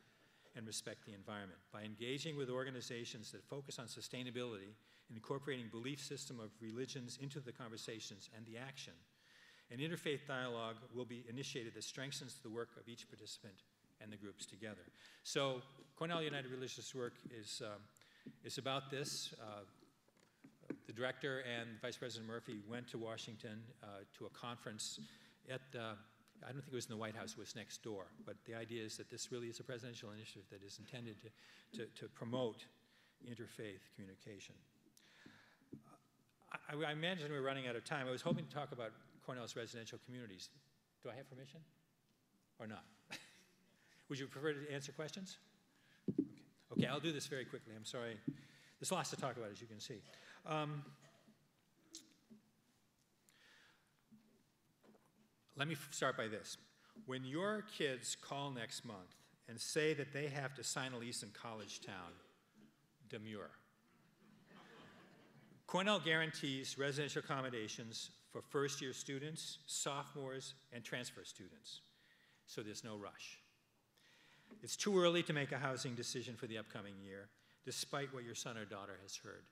and respect the environment. By engaging with organizations that focus on sustainability and incorporating belief system of religions into the conversations and the action, an interfaith dialogue will be initiated that strengthens the work of each participant and the groups together. So Cornell United Religious Work is about this. The director and Vice President Murphy went to Washington to a conference at, I don't think it was in the White House, it was next door, but the idea is that this really is a presidential initiative that is intended to promote interfaith communication. I imagine we're running out of time. I was hoping to talk about Cornell's residential communities. Do I have permission or not? Would you prefer to answer questions? Okay, I'll do this very quickly. I'm sorry. There's lots to talk about, as you can see. Let me start by this. When your kids call next month and say that they have to sign a lease in College Town, demur. Cornell guarantees residential accommodations for first-year students, sophomores, and transfer students, so there's no rush. It's too early to make a housing decision for the upcoming year, despite what your son or daughter has heard.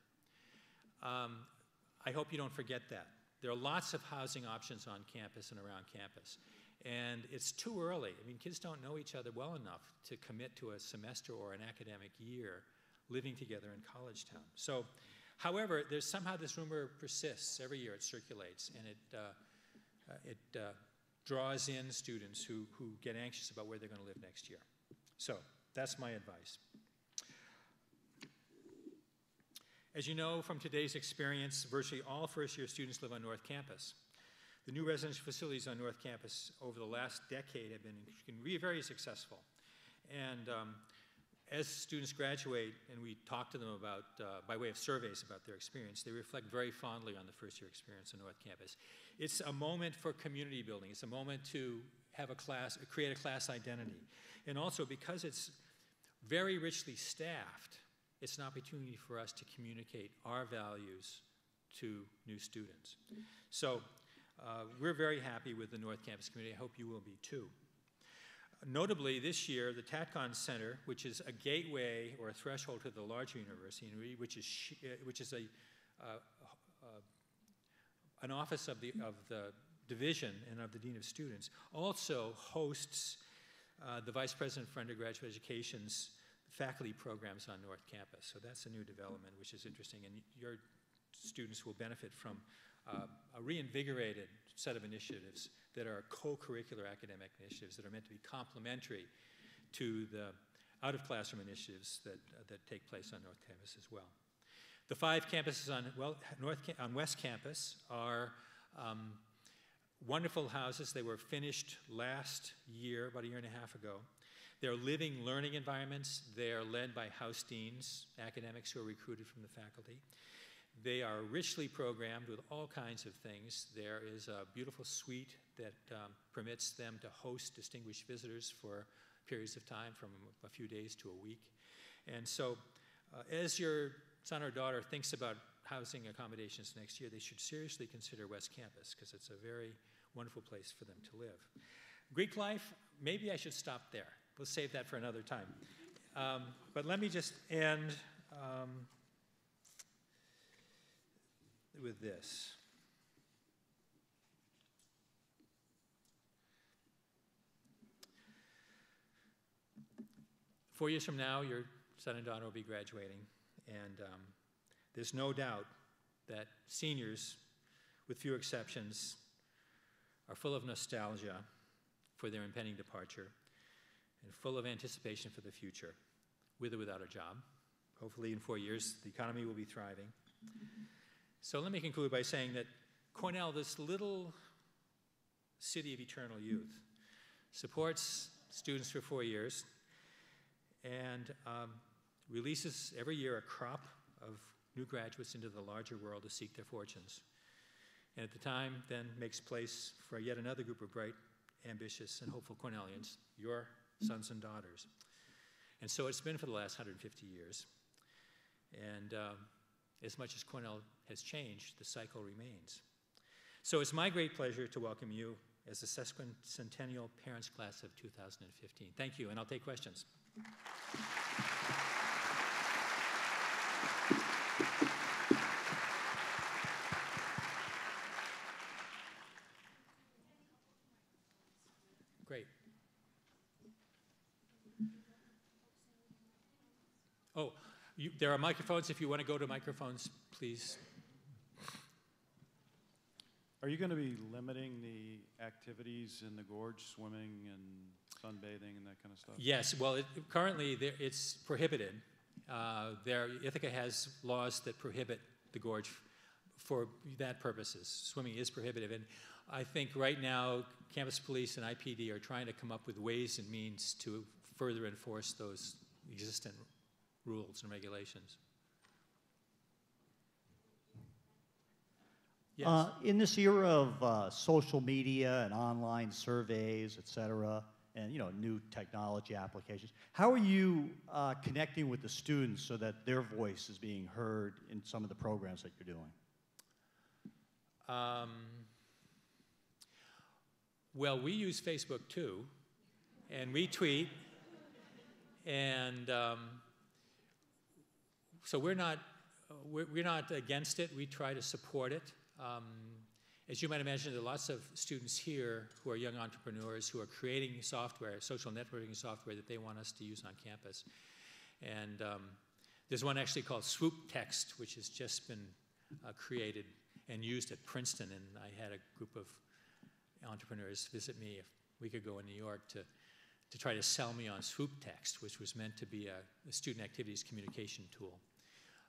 I hope you don't forget that. There are lots of housing options on campus and around campus, and it's too early. I mean, kids don't know each other well enough to commit to a semester or an academic year living together in College Town. So, however, somehow this rumor persists. Every year it circulates, and it draws in students who get anxious about where they're going to live next year. So that's my advice. As you know from today's experience, virtually all first-year students live on North Campus. The new residential facilities on North Campus over the last decade have been very successful. And as students graduate and we talk to them about, by way of surveys about their experience, they reflect very fondly on the first-year experience on North Campus. It's a moment for community building. It's a moment to have a class, create a class identity. And also because it's very richly staffed, it's an opportunity for us to communicate our values to new students. So we're very happy with the North Campus community. I hope you will be too. Notably, this year, the TATCON Center, which is a gateway or a threshold to the larger university, which is an office of the division and of the Dean of Students, also hosts the Vice President for Undergraduate Education's faculty programs on North Campus. So that's a new development, which is interesting, and your students will benefit from a reinvigorated set of initiatives that are co-curricular academic initiatives that are meant to be complementary to the out-of-classroom initiatives that take place on North Campus as well. The 5 campuses on West Campus are wonderful houses. They were finished last year, about a year and a half ago. They're living learning environments. They are led by house deans, academics who are recruited from the faculty. They are richly programmed with all kinds of things. There is a beautiful suite that permits them to host distinguished visitors for periods of time from a few days to a week. And so as your son or daughter thinks about housing accommodations next year, they should seriously consider West Campus because it's a very wonderful place for them to live. Greek life, maybe I should stop there. We'll save that for another time. But let me just end with this. Four years from now, your son and daughter will be graduating, and there's no doubt that seniors, with few exceptions, are full of nostalgia for their impending departure and full of anticipation for the future, with or without a job. Hopefully in 4 years, the economy will be thriving. So let me conclude by saying that Cornell, this little city of eternal youth, supports students for 4 years and releases every year a crop of new graduates into the larger world to seek their fortunes. And at the time, then makes place for yet another group of bright, ambitious, and hopeful Cornellians, your sons and daughters. And so it's been for the last 150 years. And as much as Cornell has changed, the cycle remains. So it's my great pleasure to welcome you as the sesquicentennial parents class of 2015. Thank you, and I'll take questions. Great. Oh, there are microphones. If you want to go to microphones, please.
Are you going to be limiting the activities in the gorge, swimming and sunbathing and that kind of stuff?
Yes. Well, currently it's prohibited. Ithaca has laws that prohibit the gorge for that purposes. Swimming is prohibitive. And I think right now campus police and IPD are trying to come up with ways and means to further enforce those existing rules and regulations. Yes.
In this era of social media and online surveys, et cetera, and new technology applications, how are you connecting with the students so that their voice is being heard in some of the programs that you're doing?
Well, we use Facebook too, and we tweet, and so we're not against it. We try to support it. As you might imagine, there are lots of students here who are young entrepreneurs who are creating software, social networking software that they want us to use on campus. And there's one actually called Swoop Text, which has just been created and used at Princeton. And I had a group of entrepreneurs visit me a week ago in New York to try to sell me on Swoop Text, which was meant to be a student activities communication tool.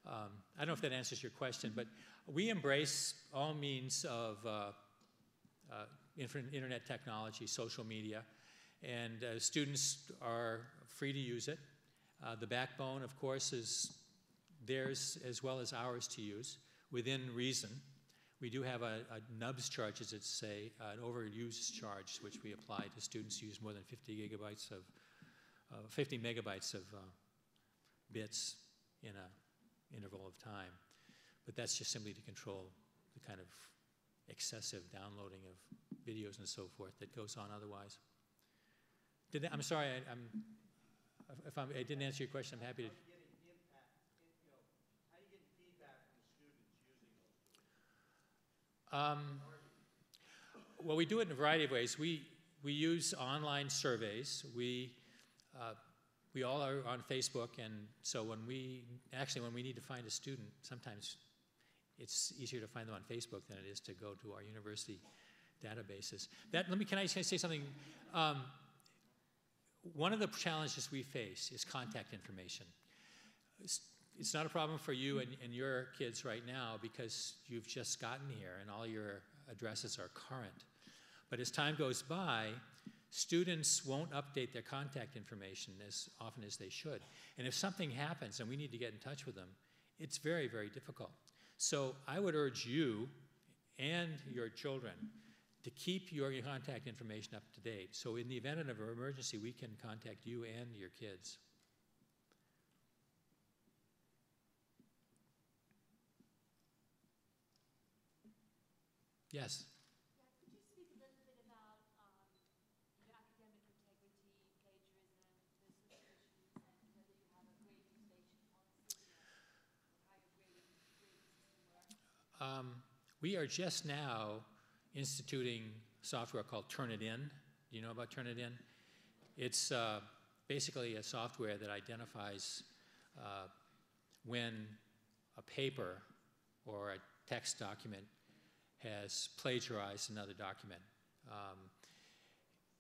I don't know if that answers your question, but we embrace all means of internet technology, social media, and students are free to use it. The backbone, of course, is theirs as well as ours to use, within reason. We do have a NUBS charge, as it's say, an overuse charge, which we apply to students who use more than 50 megabytes of bits in an interval of time. But that's just simply to control the kind of excessive downloading of videos and so forth that goes on otherwise. I'm sorry, if I didn't answer your question, I'm happy to. Well, we do it in a variety of ways. We use online surveys. We all are on Facebook, and so when we need to find a student, sometimes it's easier to find them on Facebook than it is to go to our university databases. Can I say something? One of the challenges we face is contact information. It's not a problem for you and your kids right now because you've just gotten here and all your addresses are current. But as time goes by, students won't update their contact information as often as they should. And if something happens and we need to get in touch with them, it's very, very difficult. So I would urge you and your children to keep your contact information up to date. So in the event of an emergency, we can contact you and your kids. Yes?
Could you speak a little bit about your academic integrity, plagiarism, those sort of issues, and whether you have a grade inflation policy or how your grading system works?
We are just now instituting software called Turnitin. Do you know about Turnitin? It's basically a software that identifies when a paper or a text document has plagiarized another document.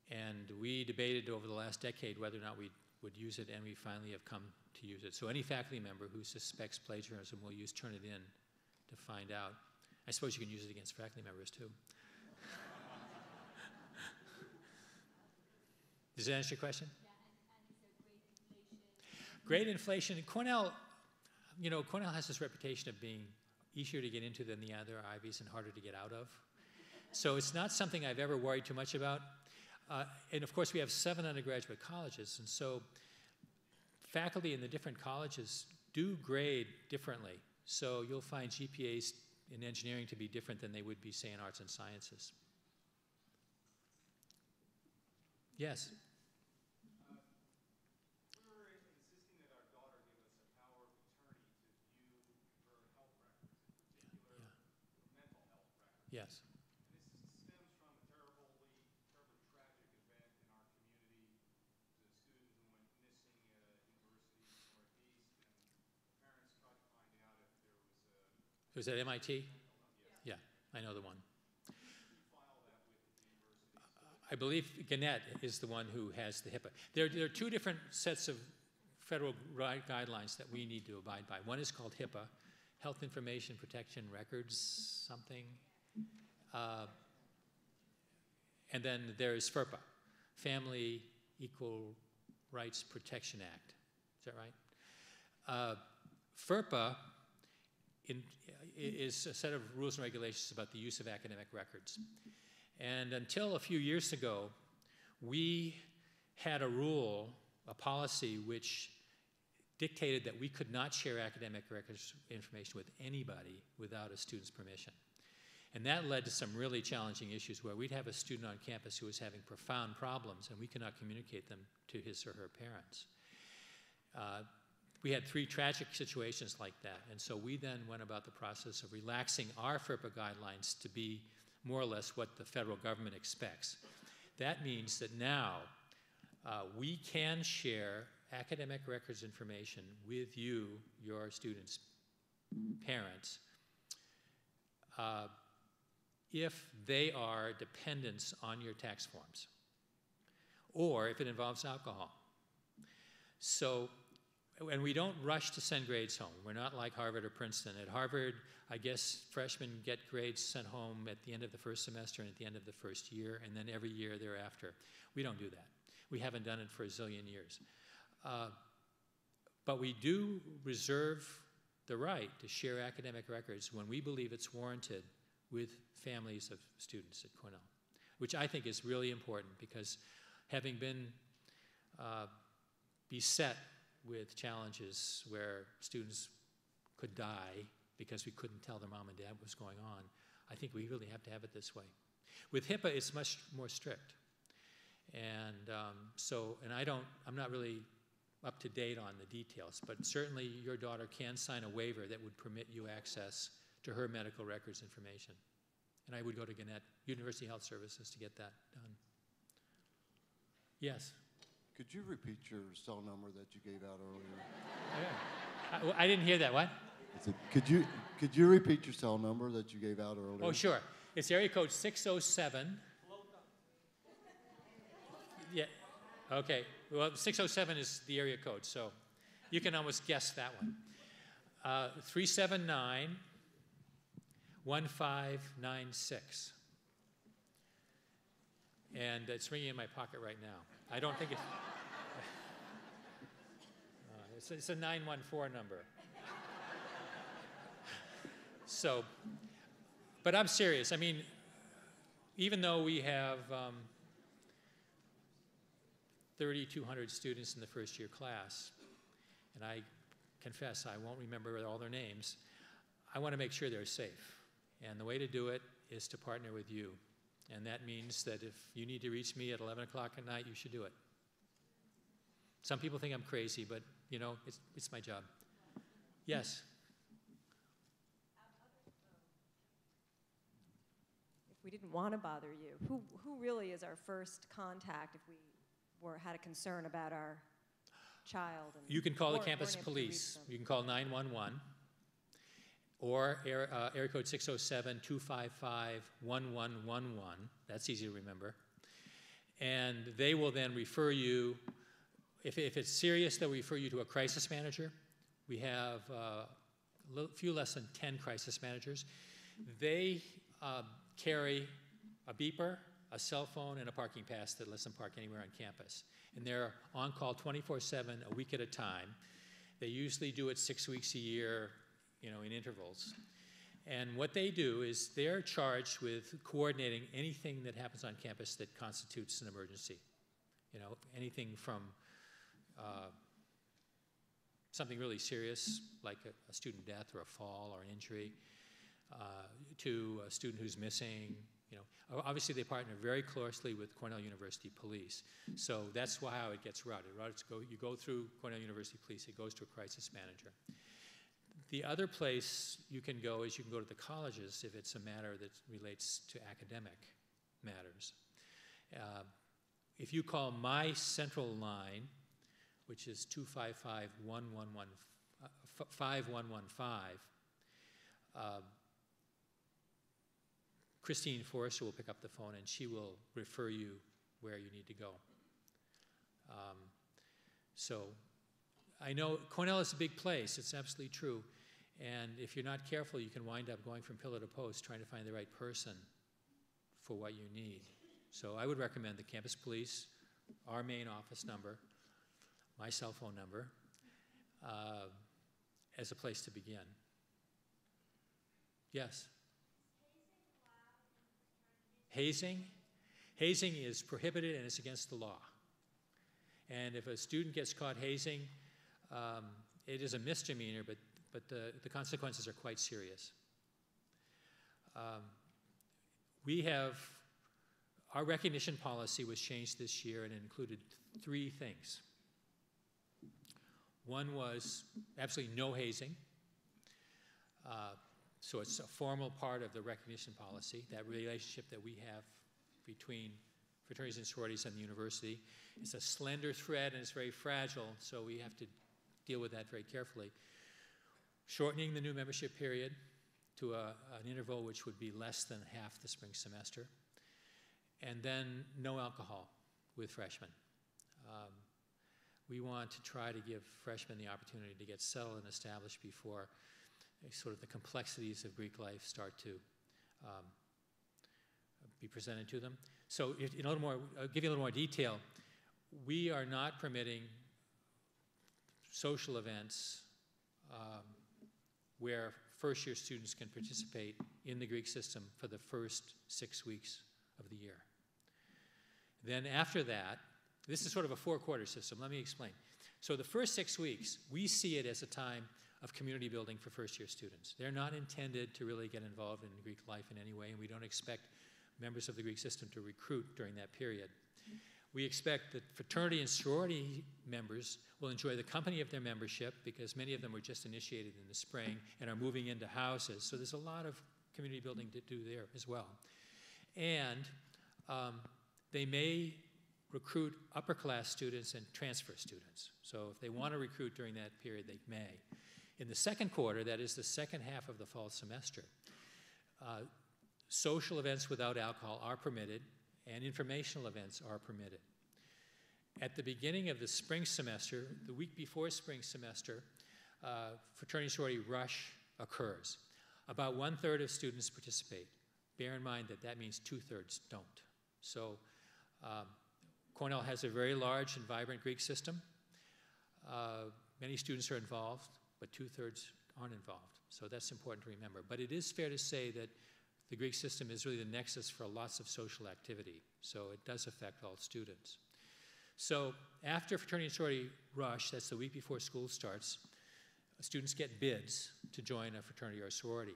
And we debated over the last decade whether or not we would use it, and we finally have come to use it. So any faculty member who suspects plagiarism will use Turnitin to find out. I suppose you can use it against faculty members too. Does that answer your question?
Yeah, and is there grade inflation?
Grade inflation. Cornell, Cornell has this reputation of being easier to get into than the other Ivies and harder to get out of. So it's not something I've ever worried too much about. And of course, we have 7 undergraduate colleges, and so faculty in the different colleges do grade differently. So you'll find GPAs in engineering to be different than they would be, say, in arts and sciences. Yes? Yes.
And this stems from a terribly tragic event in our community. The student who went missing at a university in the Northeast, and parents tried to find out if there was a...
Was that MIT? Yeah, I know the one.
You file that with the university.
I believe Gannett is the one who has the HIPAA. There are 2 different sets of federal guidelines that we need to abide by. One is called HIPAA, Health Information Protection Records something. And then there is FERPA, Family Equal Rights Protection Act. Is that right? FERPA is a set of rules and regulations about the use of academic records. And until a few years ago, we had a rule, a policy, which dictated that we could not share academic records information with anybody without a student's permission. And that led to some really challenging issues where we'd have a student on campus who was having profound problems and we could not communicate them to his or her parents. We had 3 tragic situations like that, and so we then went about the process of relaxing our FERPA guidelines to be more or less what the federal government expects. That means that now we can share academic records information with you, your students' parents, if they are dependents on your tax forms, or if it involves alcohol. So, and we don't rush to send grades home. We're not like Harvard or Princeton. At Harvard, I guess freshmen get grades sent home at the end of the first semester and at the end of the first year, and then every year thereafter. We don't do that. We haven't done it for a zillion years. But we do reserve the right to share academic records when we believe it's warranted with families of students at Cornell, which I think is really important because having been beset with challenges where students could die because we couldn't tell their mom and dad what was going on, I think we really have to have it this way. With HIPAA, it's much more strict. And I'm not really up to date on the details, but certainly your daughter can sign a waiver that would permit you access to her medical records information. And I would go to Gannett University Health Services to get that done. Yes?
Could you repeat your cell number that you gave out earlier?
Yeah. I didn't hear that. What?
I said, could you repeat your cell number that you gave out earlier?
Oh, sure. It's area code 607. Yeah. Okay. Well, 607 is the area code, so you can almost guess that one. 379-1596. And it's ringing in my pocket right now. I don't think it's a 914 number. So, but I'm serious. I mean, even though we have 3,200 students in the first year class, and I confess I won't remember all their names, I want to make sure they're safe. And the way to do it is to partner with you. And that means that if you need to reach me at 11 o'clock at night, you should do it. Some people think I'm crazy, but, you know, it's my job. Yes?
If we didn't want to bother you, who really is our first contact if we had a concern about our child? And
you can call the
weren't
campus
able to
police.
reach them?
You can call 911 or area code 607-255-1111. That's easy to remember. And they will then refer you, if it's serious, they'll refer you to a crisis manager. We have a few less than 10 crisis managers. They carry a beeper, a cell phone, and a parking pass that lets them park anywhere on campus. And they're on call 24/7, a week at a time. They usually do it 6 weeks a year, you know, in intervals. And what they do is they're charged with coordinating anything that happens on campus that constitutes an emergency. You know, anything from something really serious, like a student death or a fall or an injury, to a student who's missing. You know, obviously they partner very closely with Cornell University Police. So that's how it gets routed. You go through Cornell University Police, it goes to a crisis manager. The other place you can go is you can go to the colleges if it's a matter that relates to academic matters. If you call my central line, which is 255-5115, Christine Forrester will pick up the phone and she will refer you where you need to go. So I know Cornell is a big place, it's absolutely true. And if you're not careful, you can wind up going from pillar to post trying to find the right person for what you need. So I would recommend the campus police, our main office number, my cell phone number, as a place to begin. Yes? Hazing? Hazing is prohibited and it's against the law. And if a student gets caught hazing, it is a misdemeanor, but the consequences are quite serious. Our recognition policy was changed this year and it included 3 things. One was absolutely no hazing. So it's a formal part of the recognition policy, that relationship that we have between fraternities and sororities and the university. It's a slender thread and it's very fragile, so we have to deal with that very carefully. Shortening the new membership period to an interval which would be less than half the spring semester. And then no alcohol with freshmen. We want to try to give freshmen the opportunity to get settled and established before sort of the complexities of Greek life start to be presented to them. So in a little more, I'll give you a little more detail. We are not permitting social events where first-year students can participate in the Greek system for the first 6 weeks of the year. Then after that, this is sort of a four-quarter system. Let me explain. So the first 6 weeks, we see it as a time of community building for first-year students. They're not intended to really get involved in Greek life in any way, and we don't expect members of the Greek system to recruit during that period. We expect that fraternity and sorority members will enjoy the company of their membership because many of them were just initiated in the spring and are moving into houses. So there's a lot of community building to do there as well. And they may recruit upper-class students and transfer students. So if they want to recruit during that period, they may. In the second quarter, that is the second half of the fall semester, social events without alcohol are permitted and informational events are permitted. At the beginning of the spring semester, the week before spring semester, fraternity sorority rush occurs. About 1/3 of students participate. Bear in mind that that means 2/3 don't. So Cornell has a very large and vibrant Greek system. Many students are involved, but 2/3 aren't involved. So that's important to remember. But it is fair to say that the Greek system is really the nexus for lots of social activity. So it does affect all students. So after fraternity and sorority rush, that's the week before school starts, students get bids to join a fraternity or a sorority.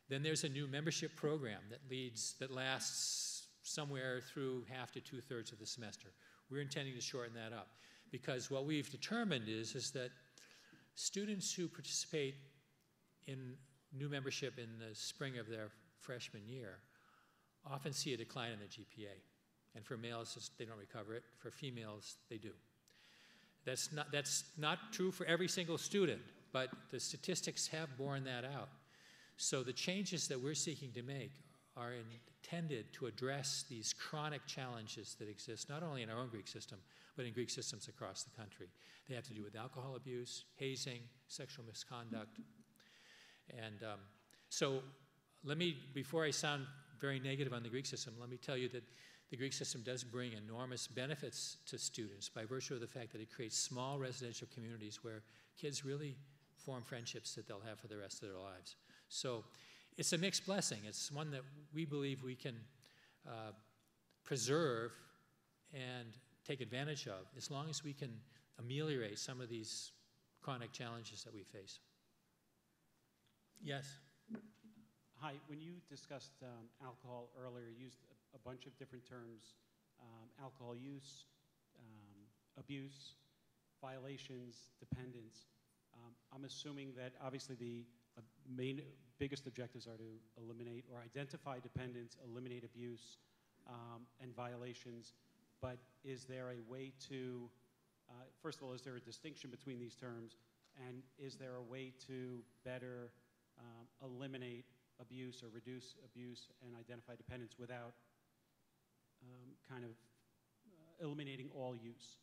Then there's a new membership program that lasts somewhere through half to 2/3 of the semester. We're intending to shorten that up because what we've determined is that students who participate in new membership in the spring of their freshman year often see a decline in their GPA. And for males, they don't recover it. For females, they do. That's not true for every single student, but the statistics have borne that out. So the changes that we're seeking to make are intended to address these chronic challenges that exist not only in our own Greek system, but in Greek systems across the country. They have to do with alcohol abuse, hazing, sexual misconduct. And so let me, before I sound very negative on the Greek system, let me tell you that the Greek system does bring enormous benefits to students by virtue of the fact that it creates small residential communities where kids really form friendships that they'll have for the rest of their lives. So it's a mixed blessing. It's one that we believe we can preserve and take advantage of as long as we can ameliorate some of these chronic challenges that we face. Yes?
Hi, when you discussed alcohol earlier, you used a bunch of different terms, alcohol use, abuse, violations, dependence. I'm assuming that obviously the biggest objectives are to eliminate or identify dependence, eliminate abuse, and violations. But is there a way to, first of all, is there a distinction between these terms? And is there a way to better eliminate abuse or reduce abuse and identify dependence without kind of eliminating all use?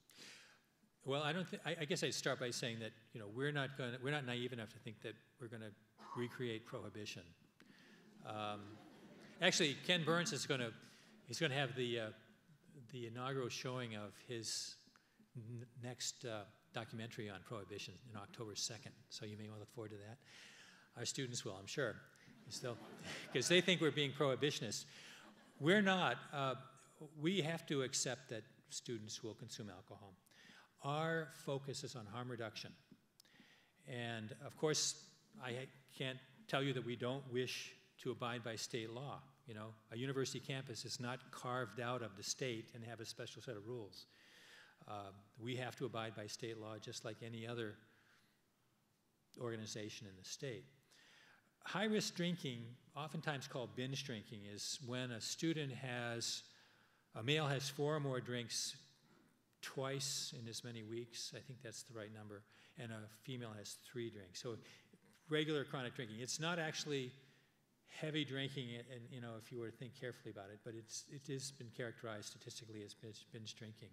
Well, I guess I'd start by saying that we're not naive enough to think that we're going to recreate prohibition. Actually, Ken Burns is going to have the inaugural showing of his next documentary on prohibition on October 2nd. So you may want to look forward to that. Our students will, I'm sure, still, because they think we're being prohibitionists. We're not. We have to accept that students will consume alcohol. Our focus is on harm reduction. And of course, I can't tell you that we don't wish to abide by state law. A university campus is not carved out of the state and have a special set of rules. We have to abide by state law just like any other organization in the state. High-risk drinking, oftentimes called binge drinking, is when a male has 4 or more drinks twice in as many weeks, I think that's the right number, and a female has 3 drinks. So regular chronic drinking. It's not actually heavy drinking, and you know, if you were to think carefully about it, but it has been characterized statistically as binge drinking.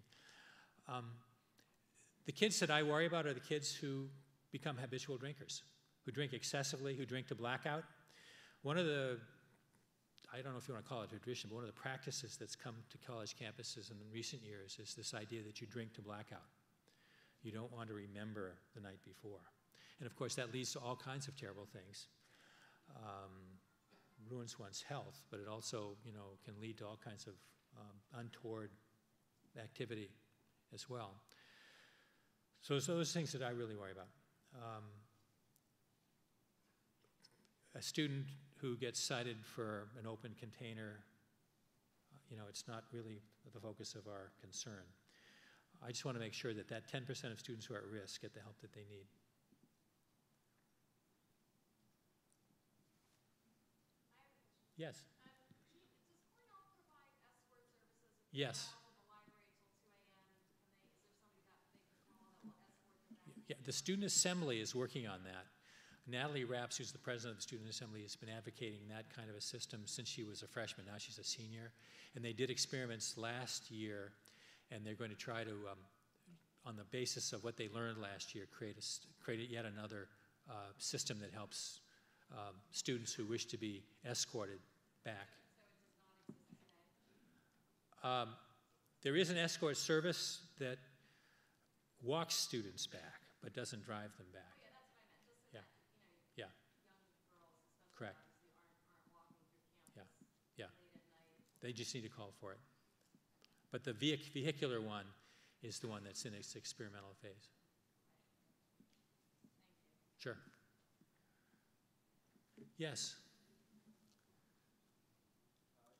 The kids that I worry about are the kids who become habitual drinkers, who drink excessively, who drink to blackout. One of the, I don't know if you want to call it a tradition, but one of the practices that's come to college campuses in recent years is this idea that you drink to blackout. You don't want to remember the night before. And of course, that leads to all kinds of terrible things. Ruins one's health, but it also, you know, can lead to all kinds of untoward activity as well. So those are things that I really worry about. A student who gets cited for an open container, you know, it's not really the focus of our concern. I just want to make sure that that 10% of students who are at risk get the help that they need. Yes.
Does Cornell provide escort services?
Yes.
In the library till 2 a.m. Is there somebody that they can call that will escort them back?
Yeah, the Student Assembly is working on that. Natalie Rapps, who's the president of the Student Assembly, has been advocating that kind of a system since she was a freshman. Now she's a senior. And they did experiments last year, and they're going to try to, on the basis of what they learned last year, create yet another system that helps students who wish to be escorted back.
So it does not exist today?
There is an escort service that walks students back, but doesn't drive them back.
Oh, yeah, that's what I meant. Just so
Yeah.
that,
Yeah.
young girls, especially
Correct.
obviously, aren't walking through
Yeah.
campus
Yeah.
late at night.
They just need to call for it. But the vehicular one is the one that's in its experimental phase. Sure. Yes.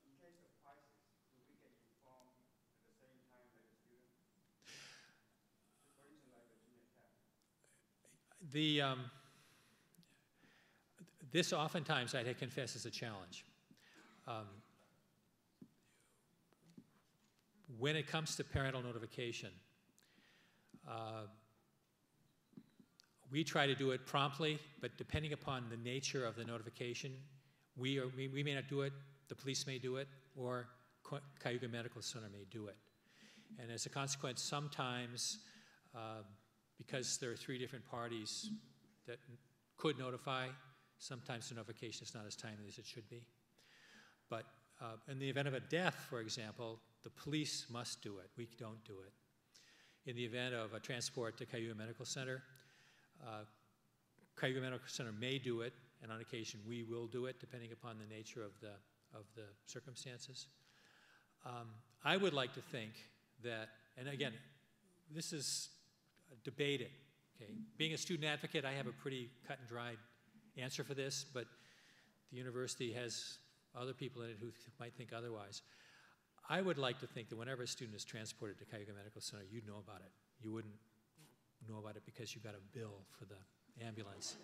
In case of crisis, do we get informed at the same time like a student? For instance, like a junior tech.
This oftentimes, I confess, is a challenge. When it comes to parental notification, we try to do it promptly, but depending upon the nature of the notification, we may not do it, the police may do it, or Cayuga Medical Center may do it. And as a consequence, sometimes, because there are 3 different parties that could notify, sometimes the notification is not as timely as it should be. But in the event of a death, for example, the police must do it. We don't do it. In the event of a transport to Cayuga Medical Center, Cayuga Medical Center may do it, and on occasion we will do it, depending upon the nature of the circumstances. I would like to think that, and again, this is debated. Okay, being a student advocate, I have a pretty cut and dried answer for this, but the university has other people in it who might think otherwise. I would like to think that whenever a student is transported to Cayuga Medical Center, you'd know about it. You wouldn't know about it because you got a bill for the ambulance.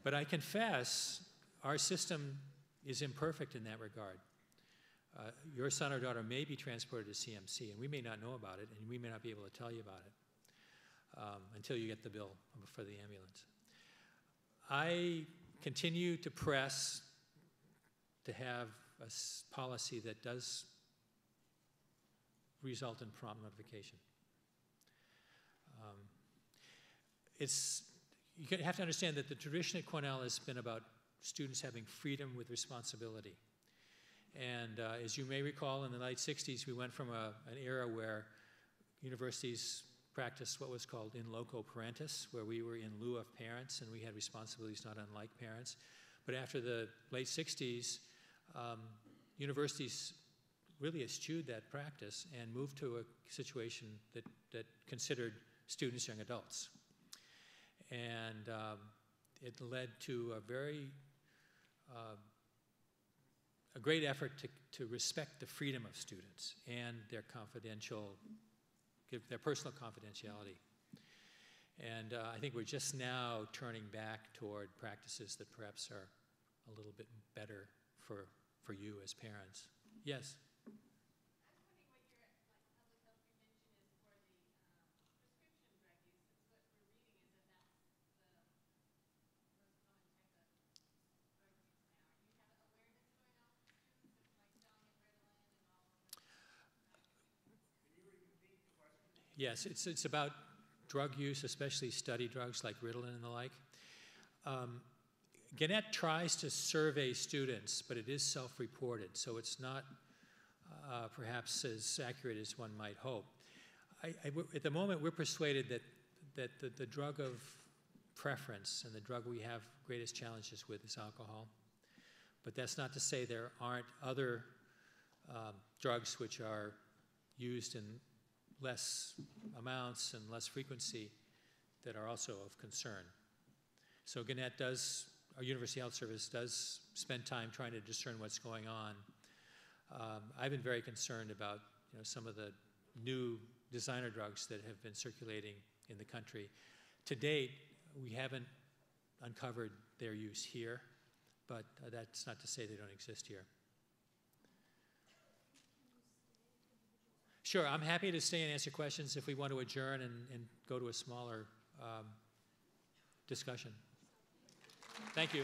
But I confess, our system is imperfect in that regard. Your son or daughter may be transported to CMC, and we may not know about it, and we may not be able to tell you about it until you get the bill for the ambulance. I continue to press to have a policy that does result in prompt notification. You have to understand that the tradition at Cornell has been about students having freedom with responsibility. And as you may recall, in the late 60s, we went from an era where universities practiced what was called in loco parentis, where we were in lieu of parents and we had responsibilities not unlike parents. But after the late 60s, universities really eschewed that practice and moved to a situation that considered students young adults. And it led to a great effort to respect the freedom of students and their their personal confidentiality. And I think we're just now turning back toward practices that perhaps are a little bit better for you as parents. Yes?
I was wondering what your public health prevention is for the prescription drug use. What we're reading is that that's the most common type of drug use
Yes, it's about drug use, especially study drugs like Ritalin and the like. Gannett tries to survey students, but it is self-reported, so it's not perhaps as accurate as one might hope. At the moment, we're persuaded that the drug of preference and the drug we have greatest challenges with is alcohol. But that's not to say there aren't other drugs which are used in less amounts and less frequency that are also of concern. So Gannett does, our University Health Service does spend time trying to discern what's going on. I've been very concerned about some of the new designer drugs that have been circulating in the country. To date, we haven't uncovered their use here, but that's not to say they don't exist here. Sure, I'm happy to stay and answer questions if we want to adjourn and go to a smaller discussion. Thank you.